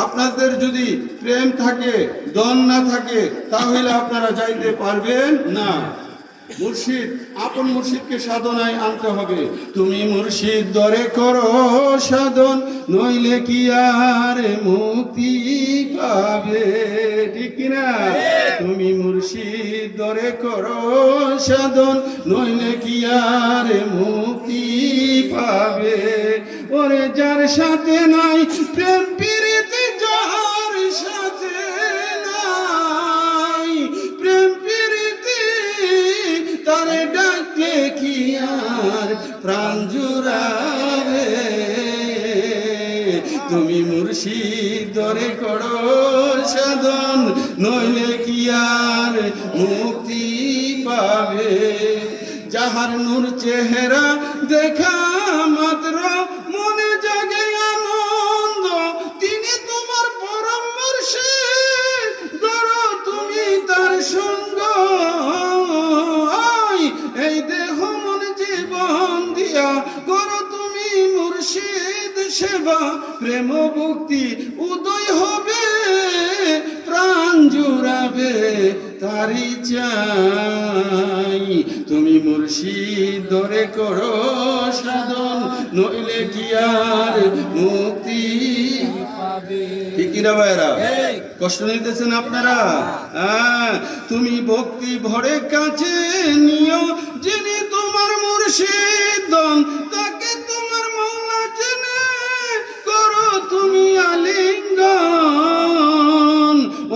আপনাদের যদি প্রেম থাকে, ধন না থাকে, তাহলে আপনারা যাইতে পারবেন না। মুর্শিদ, আপন মুর্শিদকে সাধনায় আনতে হবে। তুমি মুর্শিদ দরে করো সাধন, নইলে কি আর মুক্তি পাবে, ঠিক কিনা? তুমি মুর্শিদ দরে করো সাধন, নইলে কি আর মুক্তি পাবে। ওরে যার সাথে নাই প্রেম প্রীতি, যার সাথে নাই প্রেম প্রীতি, তারে ডাকলে কি আর প্রাণ জুড়াবে। তুমি মুর্শিদ দরে করো সাধন, নইলে কি আর মুক্তি পাবে। যাহার নূর চেহারা দেখা মাত্র মনে জাগে আনন্দ, তিনি তোমার পরম মুর্শিদ, ধরো তুমি তার সঙ্গ। এই দেহ মন জীবন দিয়া করো তুমি মুর্শিদ সেবা, প্রেম ভক্তি উদয় হবে, প্রাণ জুড়াবে তারি চাই। তুমি মুর্শিদ দরে করো সাধন, নইলে কি আর মুক্তি পাবে, ঠিক কিনা ভাইরা? কষ্ট নিতেছেন আপনারা? তুমি ভক্তি ভরে কাছে নিও, যিনি তোমার মুর্শিদ, তাকে তোমার মওলা জেনে করো তুমি আলিঙ্গন।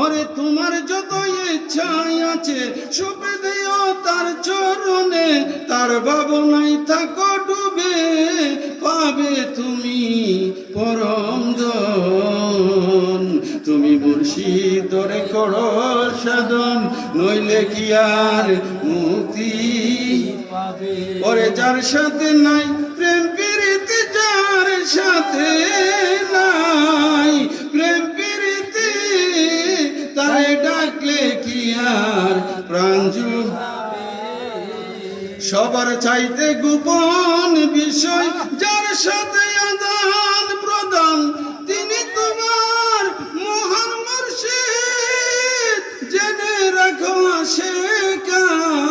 ওরে তোমার যত ইচ্ছাই আছে সঁপে দিও তার চরণে, তার ভাবনায় থাকো ডুবে, পাবে তুমি পরম ধন। তুমি মুর্শিদ দরে করো সাধন, নইলে কি আর মুক্তি পাবে। ওরে যার সাথে নাই প্রেম প্রীতি, যার সাথে নাই প্রেম প্রীতি, তারে ডাকলে কি আর প্রাণ জুড়াবে। সবার চাইতে গোপন বিষয়, যার সাথে আদান প্রদান, তিনি তোমার মহান মুর্শিদ, জেনে রাখো আশিকান।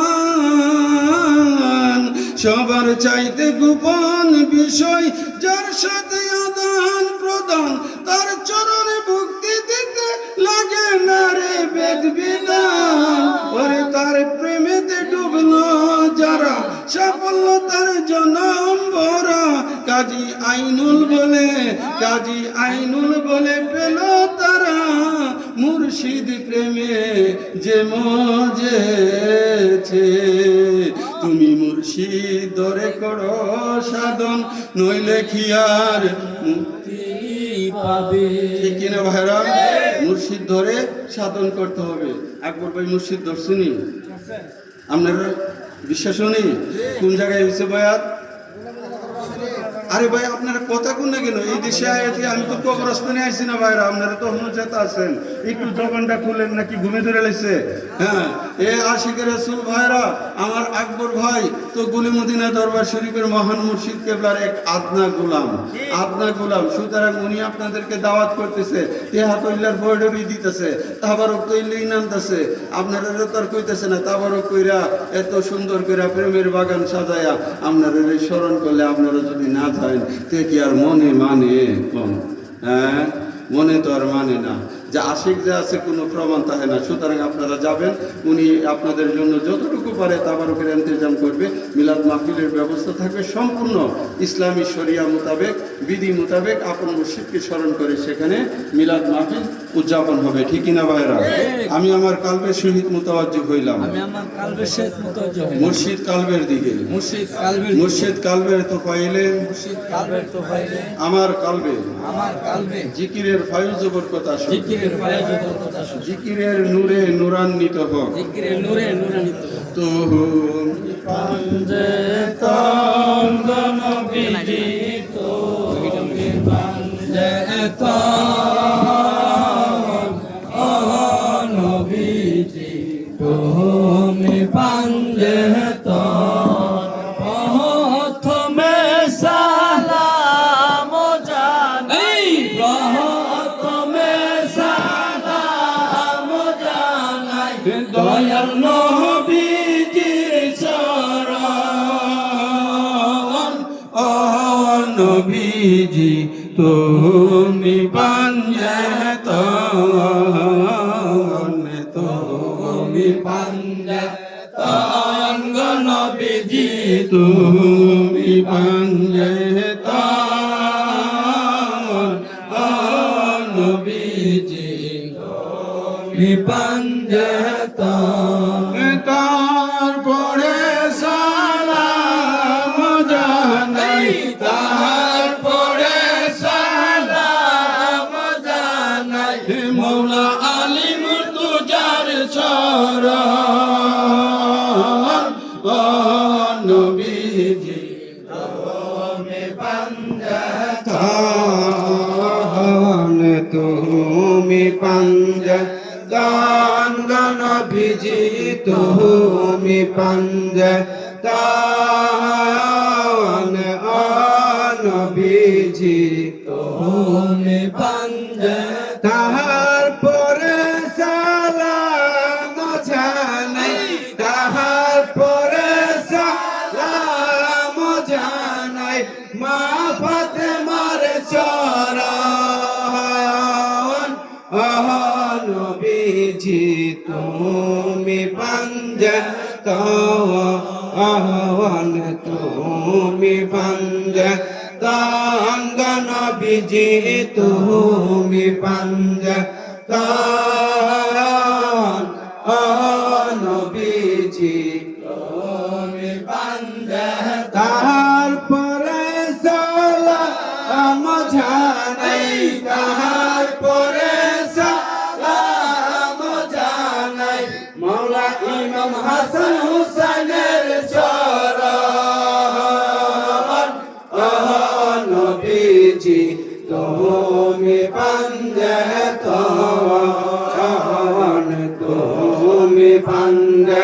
সবার চাইতে গোপন বিষয়, যার সাথে আদান প্রদান, তার চরণে ভক্তি দিতে লাগে না রে বেদ বিধান। ওরে তার প্রেমেতে ডুবলো যারা, সাফল্য তার জনম ভরা। কাজী আইনুল বলে, কাজী আইনুল বলে পেল তারা, মুর্শিদ প্রেমে যে মজেছে। তুমি মুর্শিদ দরে করো সাধন, নইলে কি আর মুক্তি পাবে, ঠিক কিনা ভাইরা? মুর্শিদ ধরে সাধন করতে হবে। আকবর ভাই মুর্শিদ ধরছেনি? আপনারা বিশ্বাস নেই? কোন জায়গায় হয়েছে বয়াত? আরে ভাই, আপনারা কথা কোন না কেন? এই দেশে আয়াতে আমি তো কবরস্থানে আইছি না ভাইরা, আপনারা তো হনুজাত আছেন, একটু জবানটা খুলেন নাকি ঘুমে ধরে লাইছে? হ্যাঁ, এ আশিকের রাসূল ভাইরা, আমার আকবর ভাই তো গুলিমদিনা দরবার শরীফের মহান মুর্শিদ কেবলার এক আদনা গোলাম। সুতরাং উনি আপনাদেরকে দাওয়াত করতেছে, তেহাতইল্লার বর্ডারই দিতেছে, তাবারক তৈলেই নামতেছে। আপনারা তার কইতেছে না তাবারক কইরা এত সুন্দর করে প্রেমের বাগান সাজায়া আপনারা স্মরণ করলে আপনারা যদি না যান তে কি আর মনে মানে? হ্যাঁ, মনে তো আর মানে না। যে আশিক যে আছে কোনো প্রমাণ থাকে না। সুতরাং আপনারা যাবেন, উনি আপনাদের জন্য যতটুকু পারে তাবারকের ইন্তজাম করবে। মিলাদ মাহফিলের ব্যবস্থা থাকবে সম্পূর্ণ ইসলামী শরিয়া মোতাবেক, বিধি মোতাবেক আপন মুর্শিদকে স্মরণ করে সেখানে মিলাদ মাহফিল উদযাপন হবে। ঠিক কিনা ভাইরা? আমি আমার কালবের সহিত মোতাবাজ্জি হইলাম, আমি আমার কালবের সহিত মুতাওয়াজ্জিহ হইলাম মুর্শিদ কালবের দিকে। মুর্শিদ কালবের তো পাইলে কালবের তো পাইলে আমার কালবে জিকিরের ফায়ুজ বরকত আসুক, জিকিরের ফায়ুজ বরকত আসুক, জিকিরের নূরে নূরান্বিত হোক। জিকিরের নূরে নূরান্বিত হোক। তুমি পাঞ্জে তঙ্গ নবীজি, তুমি পাঞ্জে তঙ্গ নবীজি, তুমি পাঞ্জে তঙ্গ প্রথমে সালাম জানাই, প্রথমে সালাম জানাই দয়াল নবীজির চরণ। ও নবীজি তুমি পাঞ্জে তুমি পাঞ্জে তঙ্গ নবীজি, তুমি পাঞ্জে নবীজি, তুমি পাঞ্জে তারপরে সালাম জানাই, তারপরে সালাম জানাই মৌলা আলী মুর্তজার চরণ। ও নবীজি তুমি পাঞ্জে তুমি পাঞ্জে গান নবীজি, তুমি পাঞ্জে গান নবীজি, তুমি পাঞ্জে তারপরে সালাম জানাই, তারপরে সালাম জানাই মা ফাতেমার চরণ। নবীজি তুমি পাঞ্জে তুমি পাঞ্জে তঙ্গ নবীজি, তুমি পাঞ্জে নবীজি, তুমি পাঞ্জে তারপরে সালাম জানাই, তারপরে সালাম জানাই মৌলা ইমাম হাসান হুসাইনের চরণ। ও নবীজি তুমি পাঞ্জে তুমি পাঞ্জে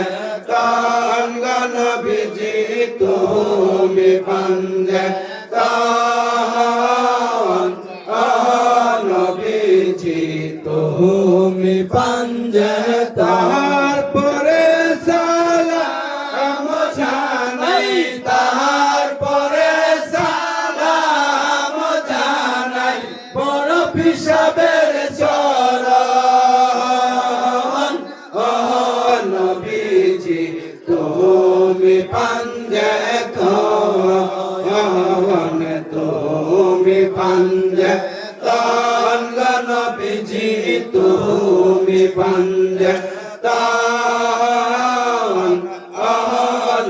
তঙ্গ নবীজি, তুমি পাঞ্জে নবীজি, তুমি পাঞ্জে তারপরে সালাম জানাই, তারপরে সালাম জানাই বড় পিসাবের চরণ। ও নবীজি তুমি পাঞ্জে তুমি পাঞ্জে তঙ্গ নবীজি, তুমি পাঞ্জে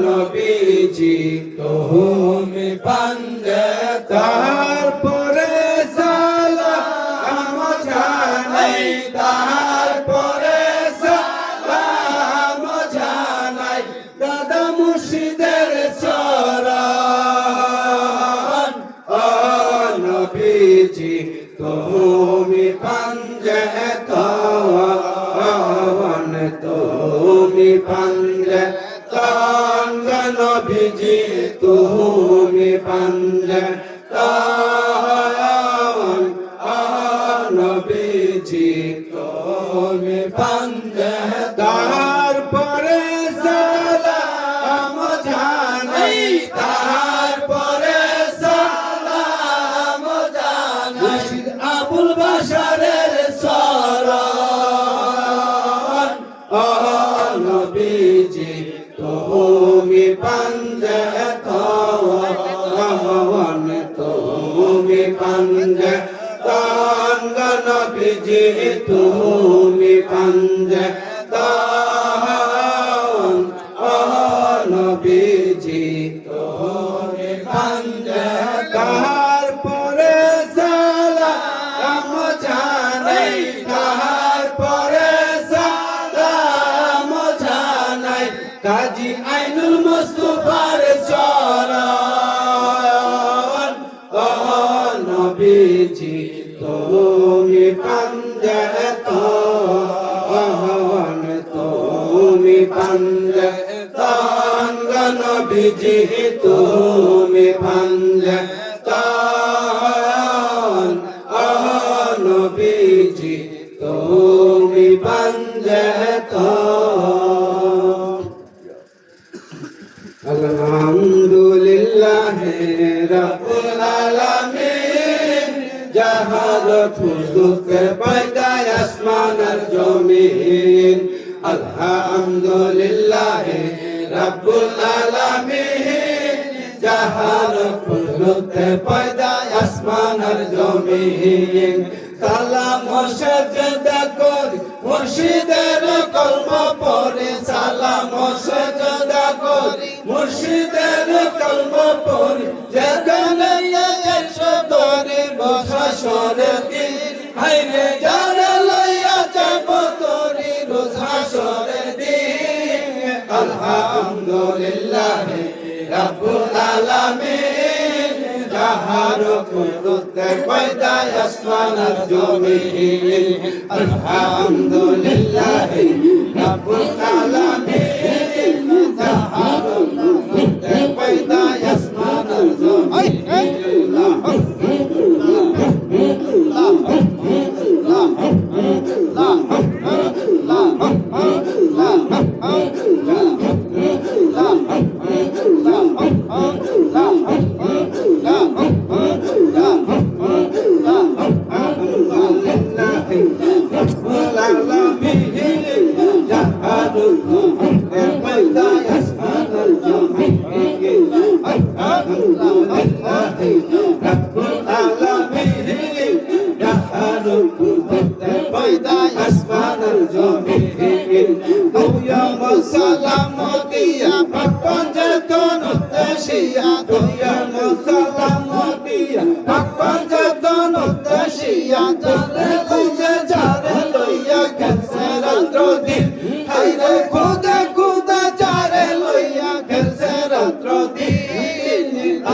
নবীজি, তুমি পাঞ্জে তারপরে সালাম জানাই, তারপরে সালাম জানাই দাদা মুর্শিদের চরণ। ও নবীজি তুমি পাঞ্জে তুমি নবীজি তুমি পাঞ্জাতন নবীজি তুমি পাঞ্জাতন তারপরে সালাম জানাই তারপরে সালাম জানাই আবুল বাশারের শরণ নবীজি তুমি পাঞ্জাতন তুমি পাঞ্জাতন নবীজি তুমি পাঞ্জাতন নবীজি তুমি পাঞ্জাতন তারপরে সালাম জানাই তারপরে সালাম জানাই কাজী আইনুল মুস্তাফার চরণ নবীজি তুমি পাঞ্জাতন তুমি পাঞ্জাতন নবীজি তুমি পাঞ্জাতন নবীজি তুমি পাঞ্জাতন আলহামদুলিল্লাহ রাব্বুল আলামিন জাহালত খুলুকে পয়দা আসমান আর জমিন আলহামদুলিল্লাহ রাব্বুল আলামিন জাহালত খুলুকে পয়দা আসমান আর জমিন সালাম সাজদা করি মুর্শিদের কলমা পড়ে সালাম সাজদা করি মুর্শিদের কলমা পড়ে যেখানে একশো ধরে বসা সরে দিন হাইরে যারা লইয়া যাব তোরি রোজা সরে দিন আলহামদুলিল্লাহ রাব্বুল আলামিন যাহার কুদরতে পয়দা আসমান আর জমিন আলহামদুলিল্লাহ রাব্বুল আলামিন যাহার কুদরতে পয়দা আসমান আর জমিন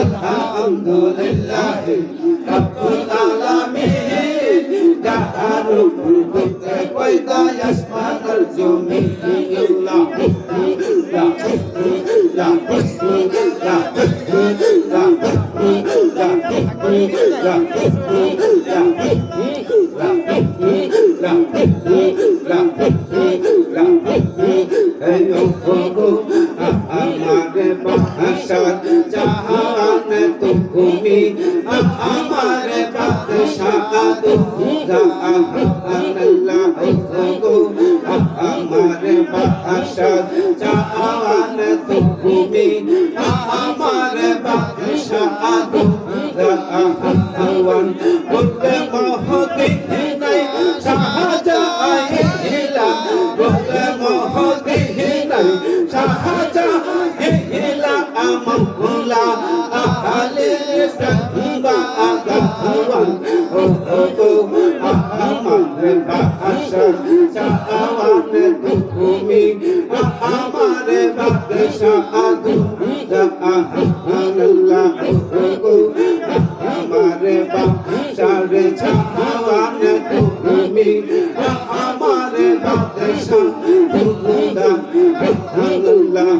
আলহামদুলিল্লাহ রাব্বুল আলামিন যাহার কুদরতে পয়দা আসমান আর জমিন আল্লাহ লা লা আমারে বাদশাহ জাহান তুমি আমারে বাদশাহ আল্লাহ আমারে বাদশাহ জাহান তুমি আমারে বাদশাহ আহওয়ান বলতে মহতি নাই শাহজাহাইলা বলতে মহতি নাই শাহজাহাইলা আমহুলা আহলে সঙ্গা আগাওয়ান ও আমারে বাদশাহ জাহান তুমি আমারে বাদশাহ আল্লাহ আমারে বাদশাহ জাহান তুমি আমারে বাদশাহ আল্লাহ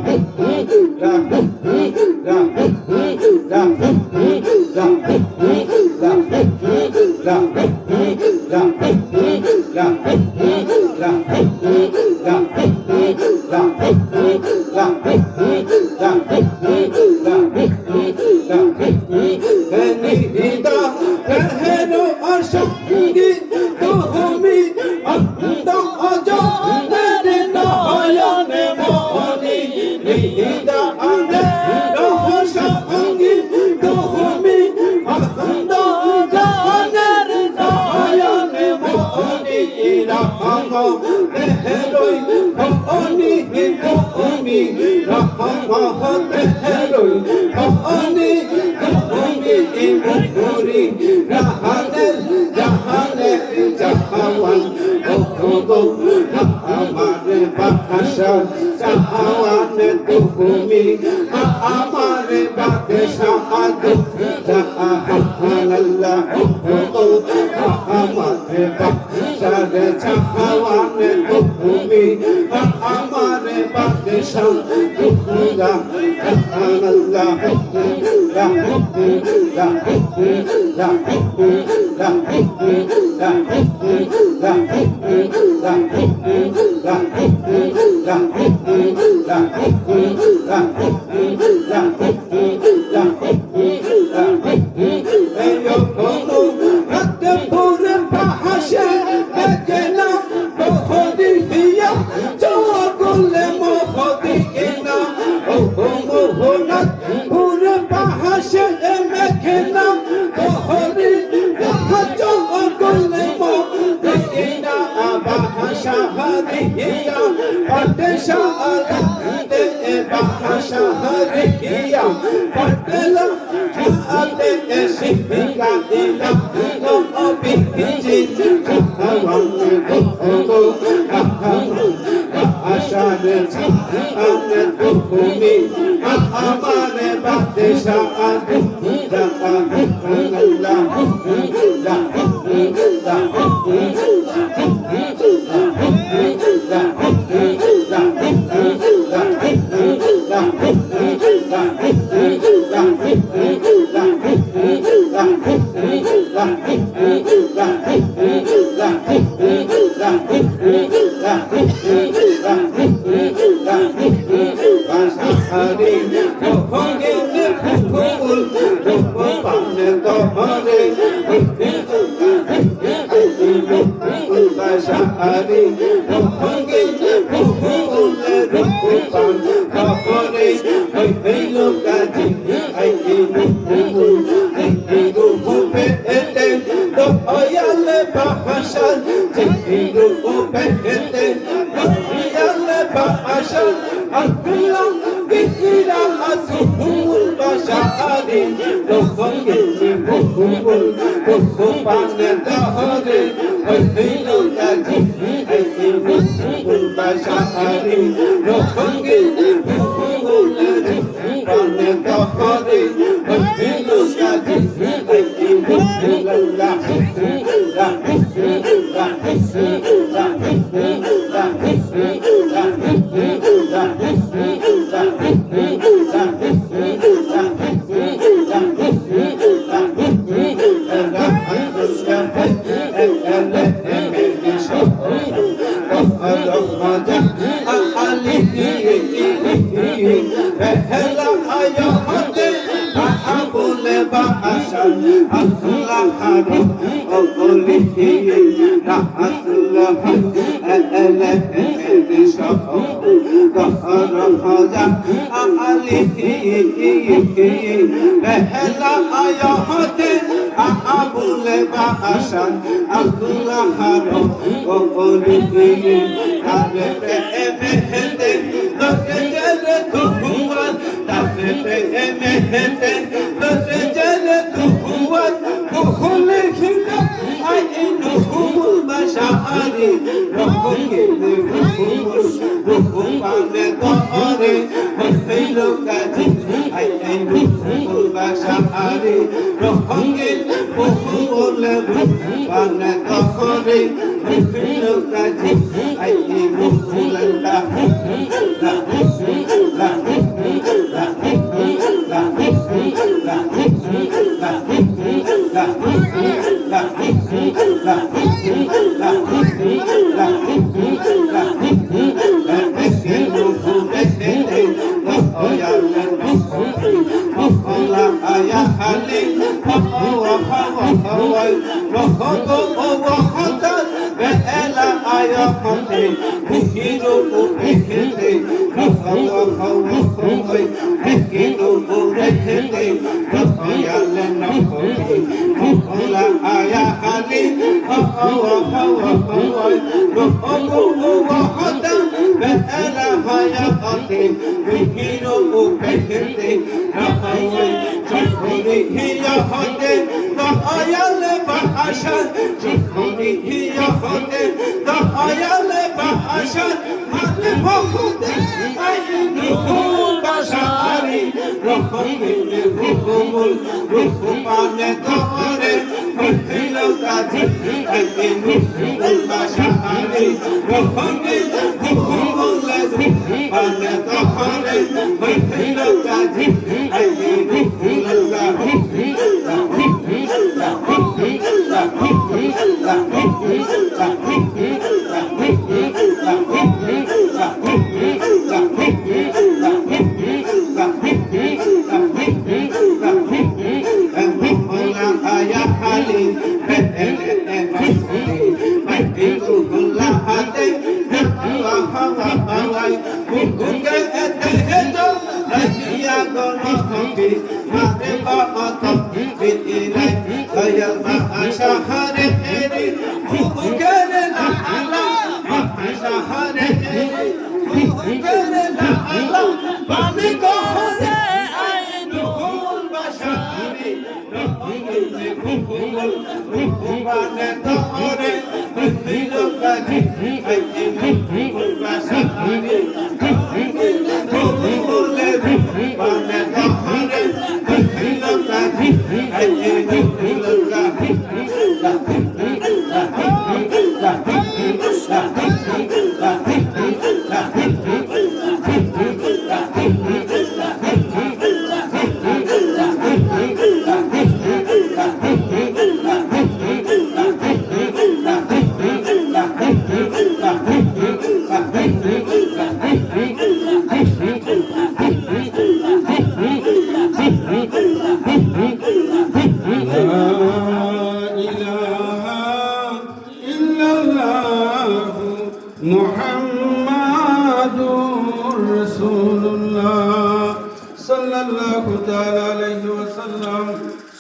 La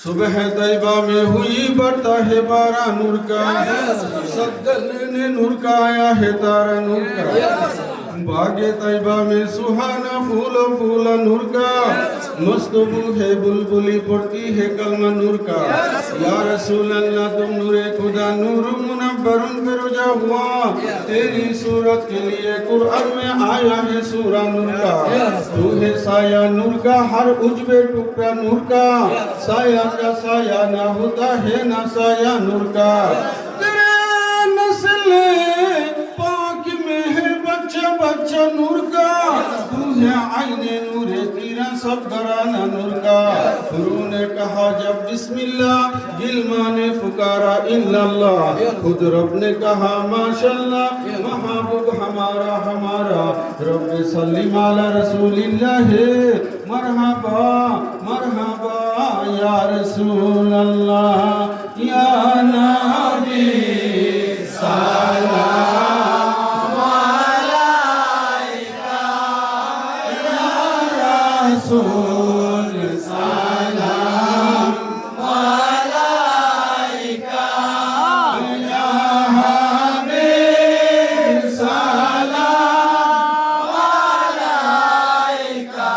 सुबह तैयबा में हुई बढ़ता है बारा नूर का, सद्दल ने नूर का आया है तारा नूर का, बागे तैयबा में सुहाना फूल फूल नूर का, मस्तबू है बुलबुली पड़ती है कलमा नूर का। या रसूल अल्लाह तुम नूरे खुदा नूर मुनव्वरुन फिरोजा हुआ, तेरी सूरत के लिए कुरान में आया है सूरा नूर का। तू है साया नूर का, हर उजबे टुकड़ा नूर का, साया का साया ना होता है ना साया नूर का। तेरे नस्ल पाक में है बच्चा बच्चा नूर का, तू है आईने नूर है तेरा सब घराना नूर का। गुरु ने कहा जब बिस्मिल्लाह, गिलमा ने पुकारा इल्लल्लाह, खुद रब ने कहा माशाअल्लाह, महबूब हमारा हमारा रब सल्लिम अला रसूलिल्लाह, मरहबा मरहबा या रसूल अल्लाह या नबी सलाम अलैका या रसूल सलाम अलैका या हबीब सलाम अलैका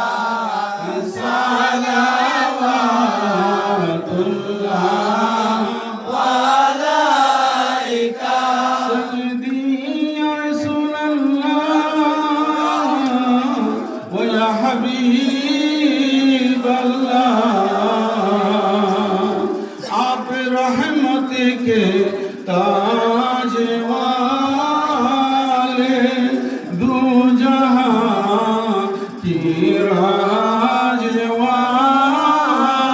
आप रहमत के ताज वाले, दो जहां की राज वाले,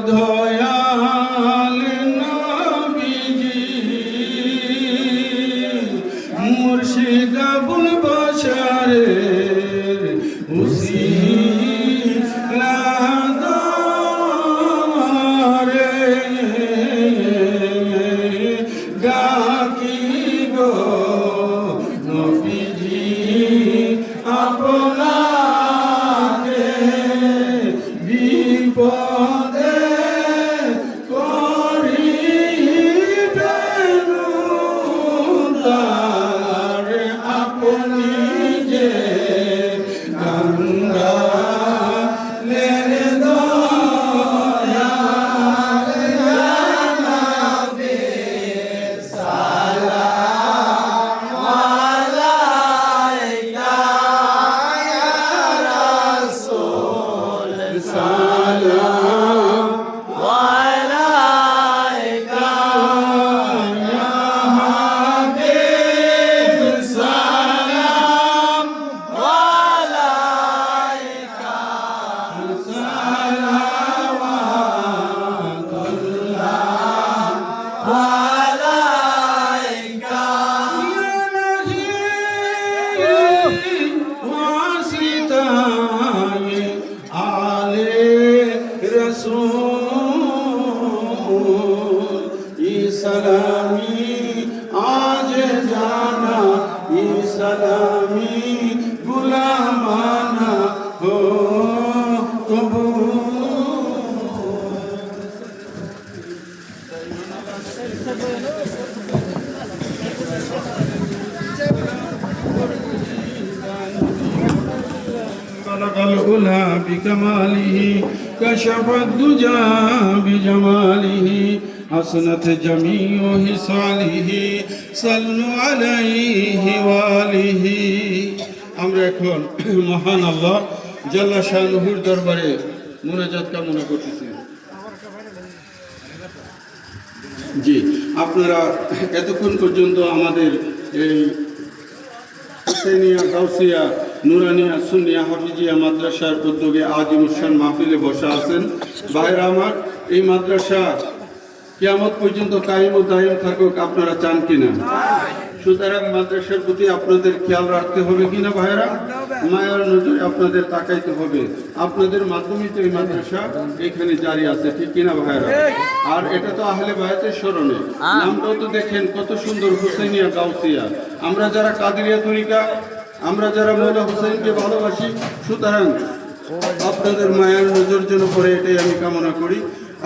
দয়াল নবীজি মুর্শিদ আবুল বাশারের উসিলা দরে ডাকি গো নবীজি আপনাকে বিপদে করিবেন উদ্ধার। আপনি যে কাঙ্গালের দয়াল নবী সালাম আলাইকা ইয়া রাসূল সালাম আলাইকা ইয়া হাবিব সালাম আলাইকা সালাওয়াতুল্লাহ আলাইকা ইয়া নবী ওয়াসিতায়ে আলে রসূল ই সালামি আজ জানা ই সালামি গুলামানা হো কবুল। بلغ العلا بكماله كشف الدجى بجماله حسنت جميع خصاله صلوا عليه وآله। আমরা এখন মহান আল্লাহ জাল্লা শানুহুর দরবারে মুনাজাত কামনা করতেছি। জি, আপনারা এতক্ষণ পর্যন্ত আমাদের এই হুসাইনিয়া গাউসিয়া নুরানিয়া সুন্নিয়া হাফিজিয়া মাদ্রাসার উদ্যোগে আজিমুসান মাহফিলে বসা আছেন। ভাইরা আমার, এই মাদ্রাসা কিয়ামত পর্যন্ত কায়েম ও দায়েম থাকুক, আপনারা চান কিনা? সুতরাং মাদ্রাসার প্রতি আপনাদের খেয়াল রাখতে হবে কিনা ভাইরা? মায়ার নজরে আপনাদের তাকাইতে হবে। আপনাদের মাধ্যমে তো এই মাদ্রাসা এখানে জারি আছে, ঠিক কিনা ভাইরা? আর এটা তো আহলে বায়াতের স্মরণে, নামটাও তো দেখেন কত সুন্দর, হুসাইনিয়া গাউসিয়া। আমরা যারা কাদেরিয়া তরিকা, আমরা যারা মৌলা হুসাইনকে ভালোবাসি, সুতরাং আপনাদের মায়ার নজর যেন পড়ে, এটাই আমি কামনা করি।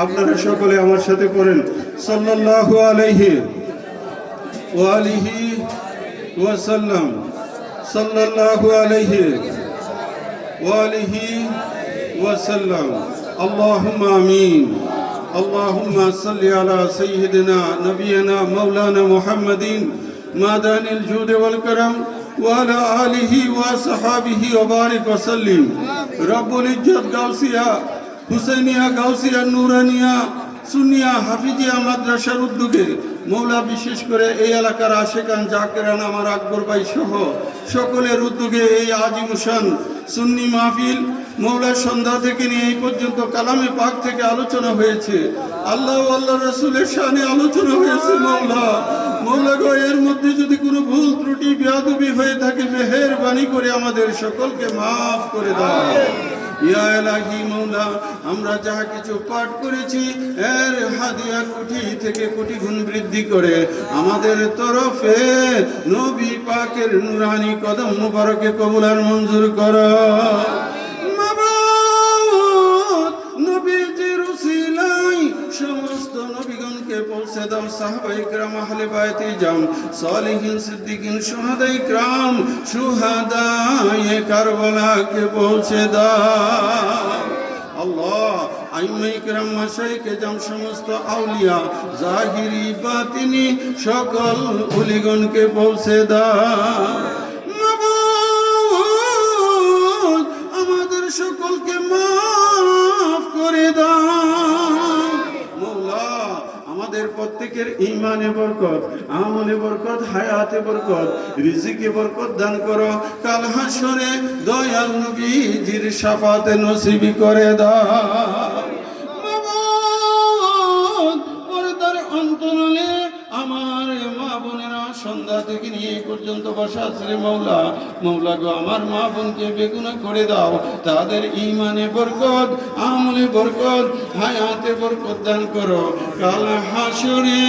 আপনারা সকলে আমার সাথে পড়েন সাল্লাল্লাহু আলাইহি ওয়া আলিহি ওয়া সাল্লাম, সাল্লাল্লাহু আলাইহি ওয়া আলিহি ওয়া সাল্লাম। আল্লাহুম্মা আমিন। আল্লাহুম্মা সাল্লি আলা সাইয়্যিদিনা নবিয়িনা মাওলানা মুহাম্মাদিন মাদানিল জুদ ওয়াল কারাম ওয়া আলা আলিহি ওয়া সাহাবিহি ওয়া বারিক ওয়া সাল্লিম। রব্বুল ইজ্জত গাউসিয়া হুসাইনিয়া গাউসিয়া নুরানিয়া সুন্নিয়া হাফিজিয়া মাদ্রাসার উদ্যোগে মৌলা, বিশেষ করে এই এলাকার আশেকান জাকেরান আমার আকবর ভাই সহ সকলের উদ্যোগে এই আজিমুসান সুন্নি মাহফিল মৌলার সন্ধ্যা থেকে নিয়ে এই পর্যন্ত কালামে পাক থেকে আলোচনা হয়েছে। আল্লাহ আল্লাহ রাসূলের শানে আলোচনা হয়েছে। মৌলা গো, এর মধ্যে যদি কোনো ভুল ত্রুটি বেয়াদবি হয়ে থাকে, মেহেরবানি করে আমাদের সকলকে মাফ করে দাও। ইয়া ইলাহি মৌলা, আমরা যাহা কিছু পাঠ করেছি এর হাদিয়া কোটি থেকে কোটি গুণ বৃদ্ধি করে আমাদের তরফে নবী পাকের নুরানি কদম মুবারকে কবুল আর মঞ্জুর করো। মাবুদ, নবীজির উসিলায় সমস্ত নবীগণকে পৌঁছে দাও। সাহাবায়ে কেরাম, আহলে বায়তে জাম, সালিহিন, সিদ্দিকিন, শুহাদায়ে কেরাম, শুহাদায়ে কারবালাকে পৌঁছে দাও। আল্লাহ, আইম্মায়ে কেরাম, মাশায়েখে জাম, সমস্ত আউলিয়া জাহিরি বাতিনি সকল ওলিগণকে পৌঁছে দাও। মাবুদ, আমাদের সকলকে মাফ করে দাও। মৌলা, আমাদের প্রত্যেকের ঈমানে বরকত, আমলে বরকত, হায়াতে বরকত, রিজিকে বরকত দান করো। কাল হাসরে দয়াল নবীজির শাফাতে নসিব করে দাও। অন্তরালে আমার মা বোনেরা সন্ধ্যা থেকে নিয়ে এই পর্যন্ত বসা আছে রে মৌলা। মৌলা গো, আমার মা বোনকে বেগুনা করে দাও, তাদের ঈমানে বরকত, আমলে বরকত, হায়াতে বরকত দান করো। কাল হাসরে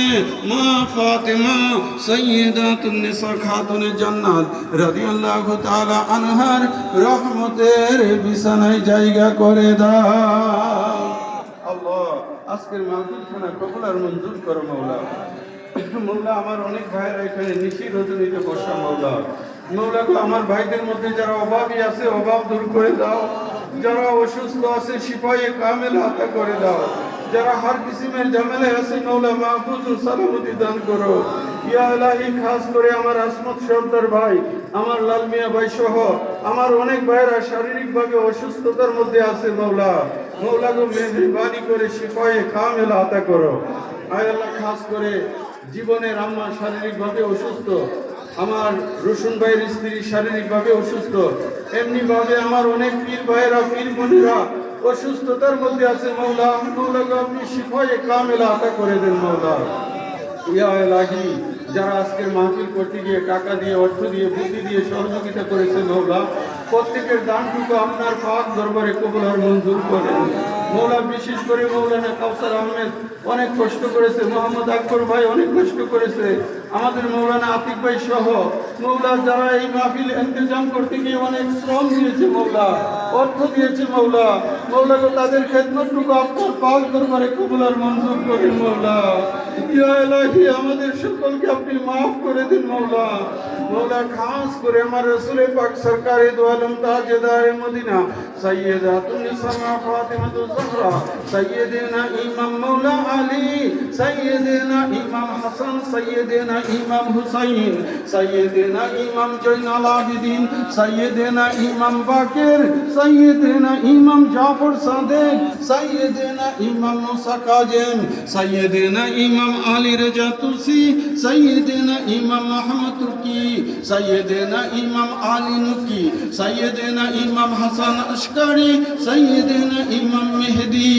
মা ফাতেমা সাইয়্যিদাতুন নিসা খাতুনে জান্নাত রাদিয়াল্লাহু তাআলা আনহার রহমতের বিছানায় জায়গা করে দাও। আল্লাহ, আজকের মাহফিলখানা কবুল আর মঞ্জুর করো মৌলা। মৌলা, আমার অনেক ভাইয়েরা এখানে নিশির রজনীতে বসা মৌলা। মৌলা গো, আমার ভাইদের মধ্যে যারা অভাবী আছে অভাব দূর করে দাও, যারা অসুস্থ আছে শিফায়ে কামেল আতা করে দাও, যারা হর কিসিমের ঝামেলায় আছে মৌলা মাহফুজ ও সালামতি দান করো। ইয়া ইলাহি, খাস করে আমার আসমত সর্দার ভাই, আমার লাল মিয়া ভাই সহ আমার অনেক ভাইয়েরা শারীরিকভাবে অসুস্থতার মধ্যে আছে মৌলা। মৌলা গো, মেহরবানি করে শিফায়ে কামেল আতা করো। আয় আল্লাহ, খাস করে জীবনের আম্মা শারীরিকভাবে অসুস্থ, আমার রসুন ভাইয়ের স্ত্রী শারীরিকভাবে অসুস্থ, এমনি ভাবে আমার অনেক পীর ভাইয়েরা পীর বোনেরা অসুস্থতার মধ্যে আছে মৌলা। মৌলা গো, আপনি শিফায়ে কামেল আতা করে দেন মৌলা। ইয়া ইলাহি, যারা আজকের মাহফিল করতে গিয়ে টাকা দিয়ে, অর্থ দিয়ে, বুদ্ধি দিয়ে সহযোগিতা করেছে মৌলা, প্রত্যেকের দানটুকু আপনার পাক দরবারে কবুল আর মঞ্জুর করেন মৌলা। বিশেষ করে মৌলানা কাউসার আহমেদ অনেক কষ্ট করেছে, মোহাম্মদ আকবর ভাই অনেক কষ্ট করেছে, আমাদের মৌলানা আতিক ভাই সহ মৌলা, যারা এই মাহফিল ইন্তজাম করতে গিয়ে অনেক শ্রম দিয়েছে মৌলা, অর্থ দিয়েছে মৌলা। মৌলা গো, তাদের খেদমতটুকু আপনার পাক দরবারে কবুল আর মঞ্জুর করেন মৌলা। ইয়া ইলাহি, আমাদের সকলকে আপনি মাফ করে দিন মৌলা। মৌলা, খাস করে আমার রাসূলে পাক সরকারে দো আলম তাজদারে মদিনা সাইয়্যিদাতুন নিসা ফাতিমাতুজ জাহরা সাইয়্যিদিনা ইমাম মৌলা আলী, সাইয়্যিদিনা ইমাম হাসান, সাইয়্যিদিনা ইমাম হুসাইন, সাইয়্যিদিনা ইমাম জয়নাল আবিদিন, সাইয়্যিদিনা ইমাম বাকির, সাইয়্যিদিনা ইমাম জাফর সাদেক, সাইয়্যিদিনা ইমাম মুসা কাজেম, সাইয়্যিদিনা ইমাম আলী রাজা তুসি, সাইয়্যিদিনা ইমাম আহমদ তুকি, সাইয়্যিদিনা ইমাম আলী নুকি, সাইয়্যিদিনা ইমাম হাসান আশকারি, সাইয়্যিদিনা ইমাম মেহেদি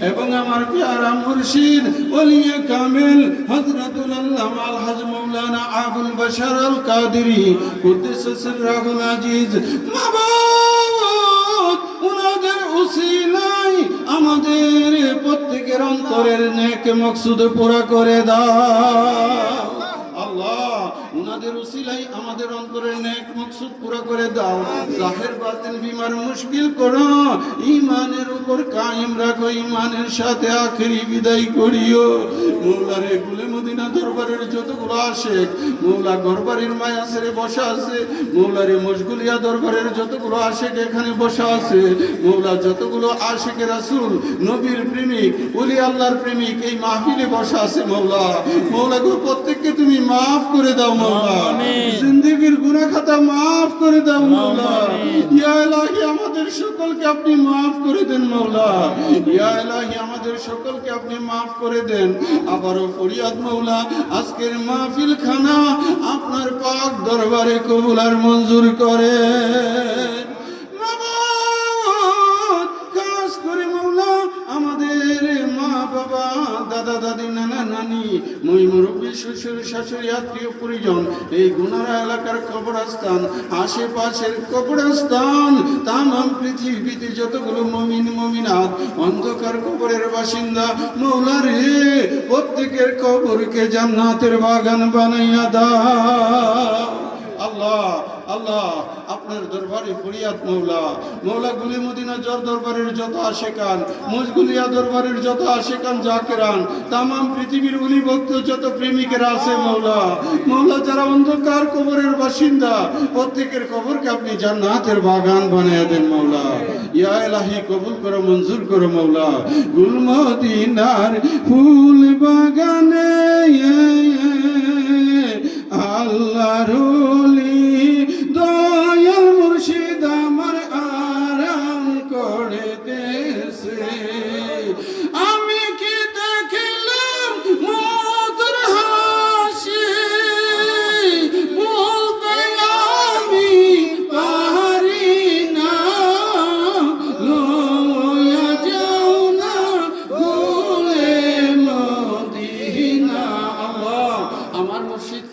এবং আমার প্যারা মুর্শিদ ওলিয়ে কামিল হযরতুল আল্লামা আলহাজ মাওলানা আবুল বাশার আল কাদেরী কুদ্দুস সিররাহুল আজিজ। মাবুদ, উনাদের উসিলায় আমাদের প্রত্যেকের অন্তরের নেক মকসুদ পুরা করে দাও আল্লাহ। উনাদের উসিলাই আমাদের অন্তরের নেক মকসুদ পুরা করে দাও। জাহির বাতিন বিমার মুশকিল করো, ঈমানের উপর কায়েম রাখো, ঈমানের সাথে আখেরি বিদায় করিও মৌলারে। গুলে মদিনা দরবারের যতগুলো আশেক মৌলা ঘরবাড়ির মায়া ছেড়ে বসা আছে মৌলারে, মশগুলিয়া দরবারের যতগুলো আশেক এখানে বসা আছে মৌলা, যতগুলো আশেকে রাসূল নবীর প্রেমিক ওলি আল্লাহর প্রেমিক এই মাহফিলে বসা আছে মৌলা। মৌলা গো, প্রত্যেককে তুমি মাফ করে দাও মৌলা, জিন্দেগীর গুনাহ খাতা মাফ করে দাও মৌলা। ইয়া ইলাহি, আমাদের সকলকে আপনি মাফ করে দেন মৌলা। ইয়া ইলাহি, আমাদের সকলকে আপনি মাফ করে দেন। আবারও ফরিয়াদ মৌলা, আজকের মাহফিল খানা আপনার পাক দরবারে কবুল আর মঞ্জুর করে। খাস করে মৌলা, আমাদের মা বাবা, দাদা দাদি, নানা নানি, মই মুরব্বী, শ্বশুর শাশুড়ি, আত্মীয় পরিজন, এই গুনারা এলাকার কবরস্থান, আশেপাশের কবরস্থান, তামাম পৃথিবীতে যতগুলো মুমিন মুমিনাত অন্ধকার কবরের বাসিন্দা মৌলা রে, প্রত্যেকের কবরকে জান্নাতের বাগান বানাইয়া দাও আল্লাহ। আল্লাহ, আপনার দরবারে ফরিয়াদ মৌলা। মৌলা, গুলি মদিনা জর দরবারের যত আশেকান, মজগুলিয়া দরবারের যত আশেকান জাকেরান, তামাম পৃথিবীর উলি ভক্ত যত প্রেমিকেরা আছে মৌলা। মৌলা, যারা অন্ধকার কবরের বাসিন্দা প্রত্যেকের কবরকে আপনি জান্নাতের বাগান বানিয়ে দেন মৌলা। ইয়া ইলাহি, কবুল করো, মঞ্জুর করো মৌলা। গুল মদিনার ফুল বাগানে আল্লাহর ওলি দয়াল মুর্শিদ আমার আরাম করে দেশে। আমি কি দেখলাম মধুর হাসি, বলতে আমি পারি না, লইয়া যাও না গুলে মদিনা।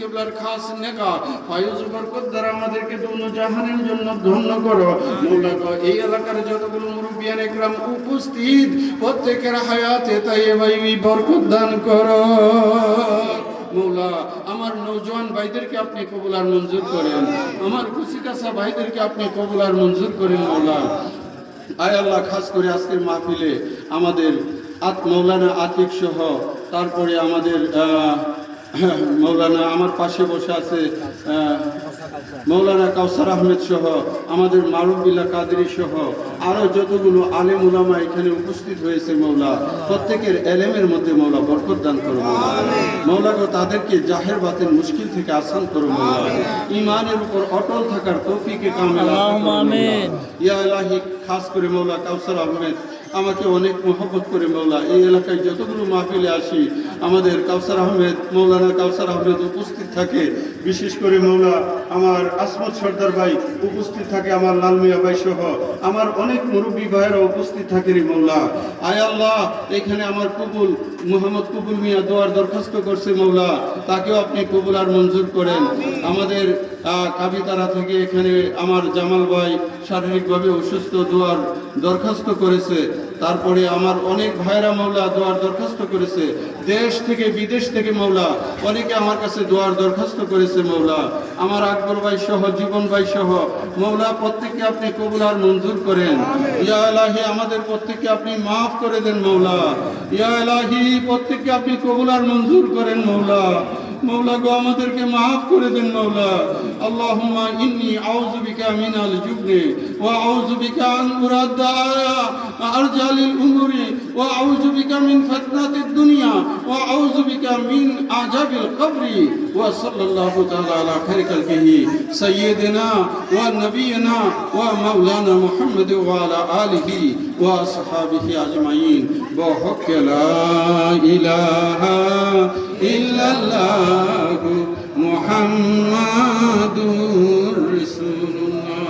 কেবলার খাস নেগা ফায়ুজ বরকত দ্বারা আমাদেরকে দোনো জাহানের জন্য ধন্য করো মৌলা গো। এই এলাকার যতগুলো মুরব্বিয়ান একরাম উপস্থিত প্রত্যেকের হায়াতে তাইয়্যিবা বরকত দান করো মৌলা। আমার নওজোয়ান ভাইদেরকে আপনি কবুল আর মঞ্জুর করেন, আমার কুচিকাচা ভাইদেরকে আপনি কবুল আর মঞ্জুর করেন মৌলা। আয় আল্লাহ, খাস করে আজকের মাহফিলে আমাদের মৌলানা আতিক সহ, তারপরে আমাদের মৌলানা আমার পাশে বসে আছে মৌলানা কাউসার আহমেদ সহ, আমাদের মারুফ-বিল্লাহ কাদেরী সহ আরও যতগুলো আলেম উলামা এখানে উপস্থিত হয়েছে মৌলা, প্রত্যেকের এলেমের মধ্যে মৌলা বরকত দান করো মৌলা। মৌলা গো, তাদেরকে জাহের বাতের মুশকিল থেকে আসান করো মৌলা। ইমানের উপর অটল থাকার তৌফিকে কামেল আমিন ইয়া ইলাহি। খাস করে মৌলা কাউসার আহমেদ আমাকে অনেক মহব্বত করে মৌলা। এই এলাকায় যতগুলো মাহফিলে আসি আমাদের কাউসার আহমেদ, মৌলানা কাউসার আহমেদ উপস্থিত থাকে। বিশেষ করে মৌলা আমার আসমত সর্দার ভাই উপস্থিত থাকে, আমার লাল মিয়া ভাই সহ আমার অনেক মুরব্বী ভাইয়েরা উপস্থিত থাকে রে মৌলা। আয় আল্লাহ, এখানে আমার কবুল মোহাম্মদ কবুল মিয়া দোয়ার দরখাস্ত করছে মৌলা, তাকেও আপনি কবুল আর মঞ্জুর করেন। আমাদের কাবিতারা থেকে এখানে আমার জামাল ভাই শারীরিকভাবে অসুস্থ, দোয়ার দরখাস্ত করেছে। তারপরে আমার অনেক ভাইরা মৌলা দোয়ার দরখাস্ত করেছে, দেশ থেকে বিদেশ থেকে মৌলা অনেকে আমার কাছে দোয়ার দরখাস্ত করেছে মৌলা। আমার আকবর ভাই সহ, জীবন ভাই সহ মৌলা প্রত্যেককে আপনি কবুল আর মঞ্জুর করেন। ইয়া ইলাহি, আমাদের প্রত্যেককে আপনি মাফ করে দেন মৌলা। ইয়া ইলাহি, প্রত্যেককে আপনি কবুল আর মঞ্জুর করেন মৌলা। মৌলা গো, আমাদেরকে মাফ করে দেন মৌলা। আল্লাহুম্মা ইন্নী আউযু বিকা মিনাল জুবনি ওয়া আউযু বিকা আন উরাদ্দা আরজালিল উমুরি ওয়া আউযু বিকা মিন ফিতনাতিদ দুনিয়া ওয়া আউযু বিকা মিন আযাবিল কবরি। ওয়া সাল্লাল্লাহু তাআলা আলা খায়রি খালকিহি সাইয়্যিদিনা ওয়া নাবিয়িনা ওয়া মাওলানা মুহাম্মদ ওয়া আলা আলিহি ওয়া আসহাবিহি আজমাইন। বহক লা ইলাহা ইল্লাল্লাহু মুহাম্মদ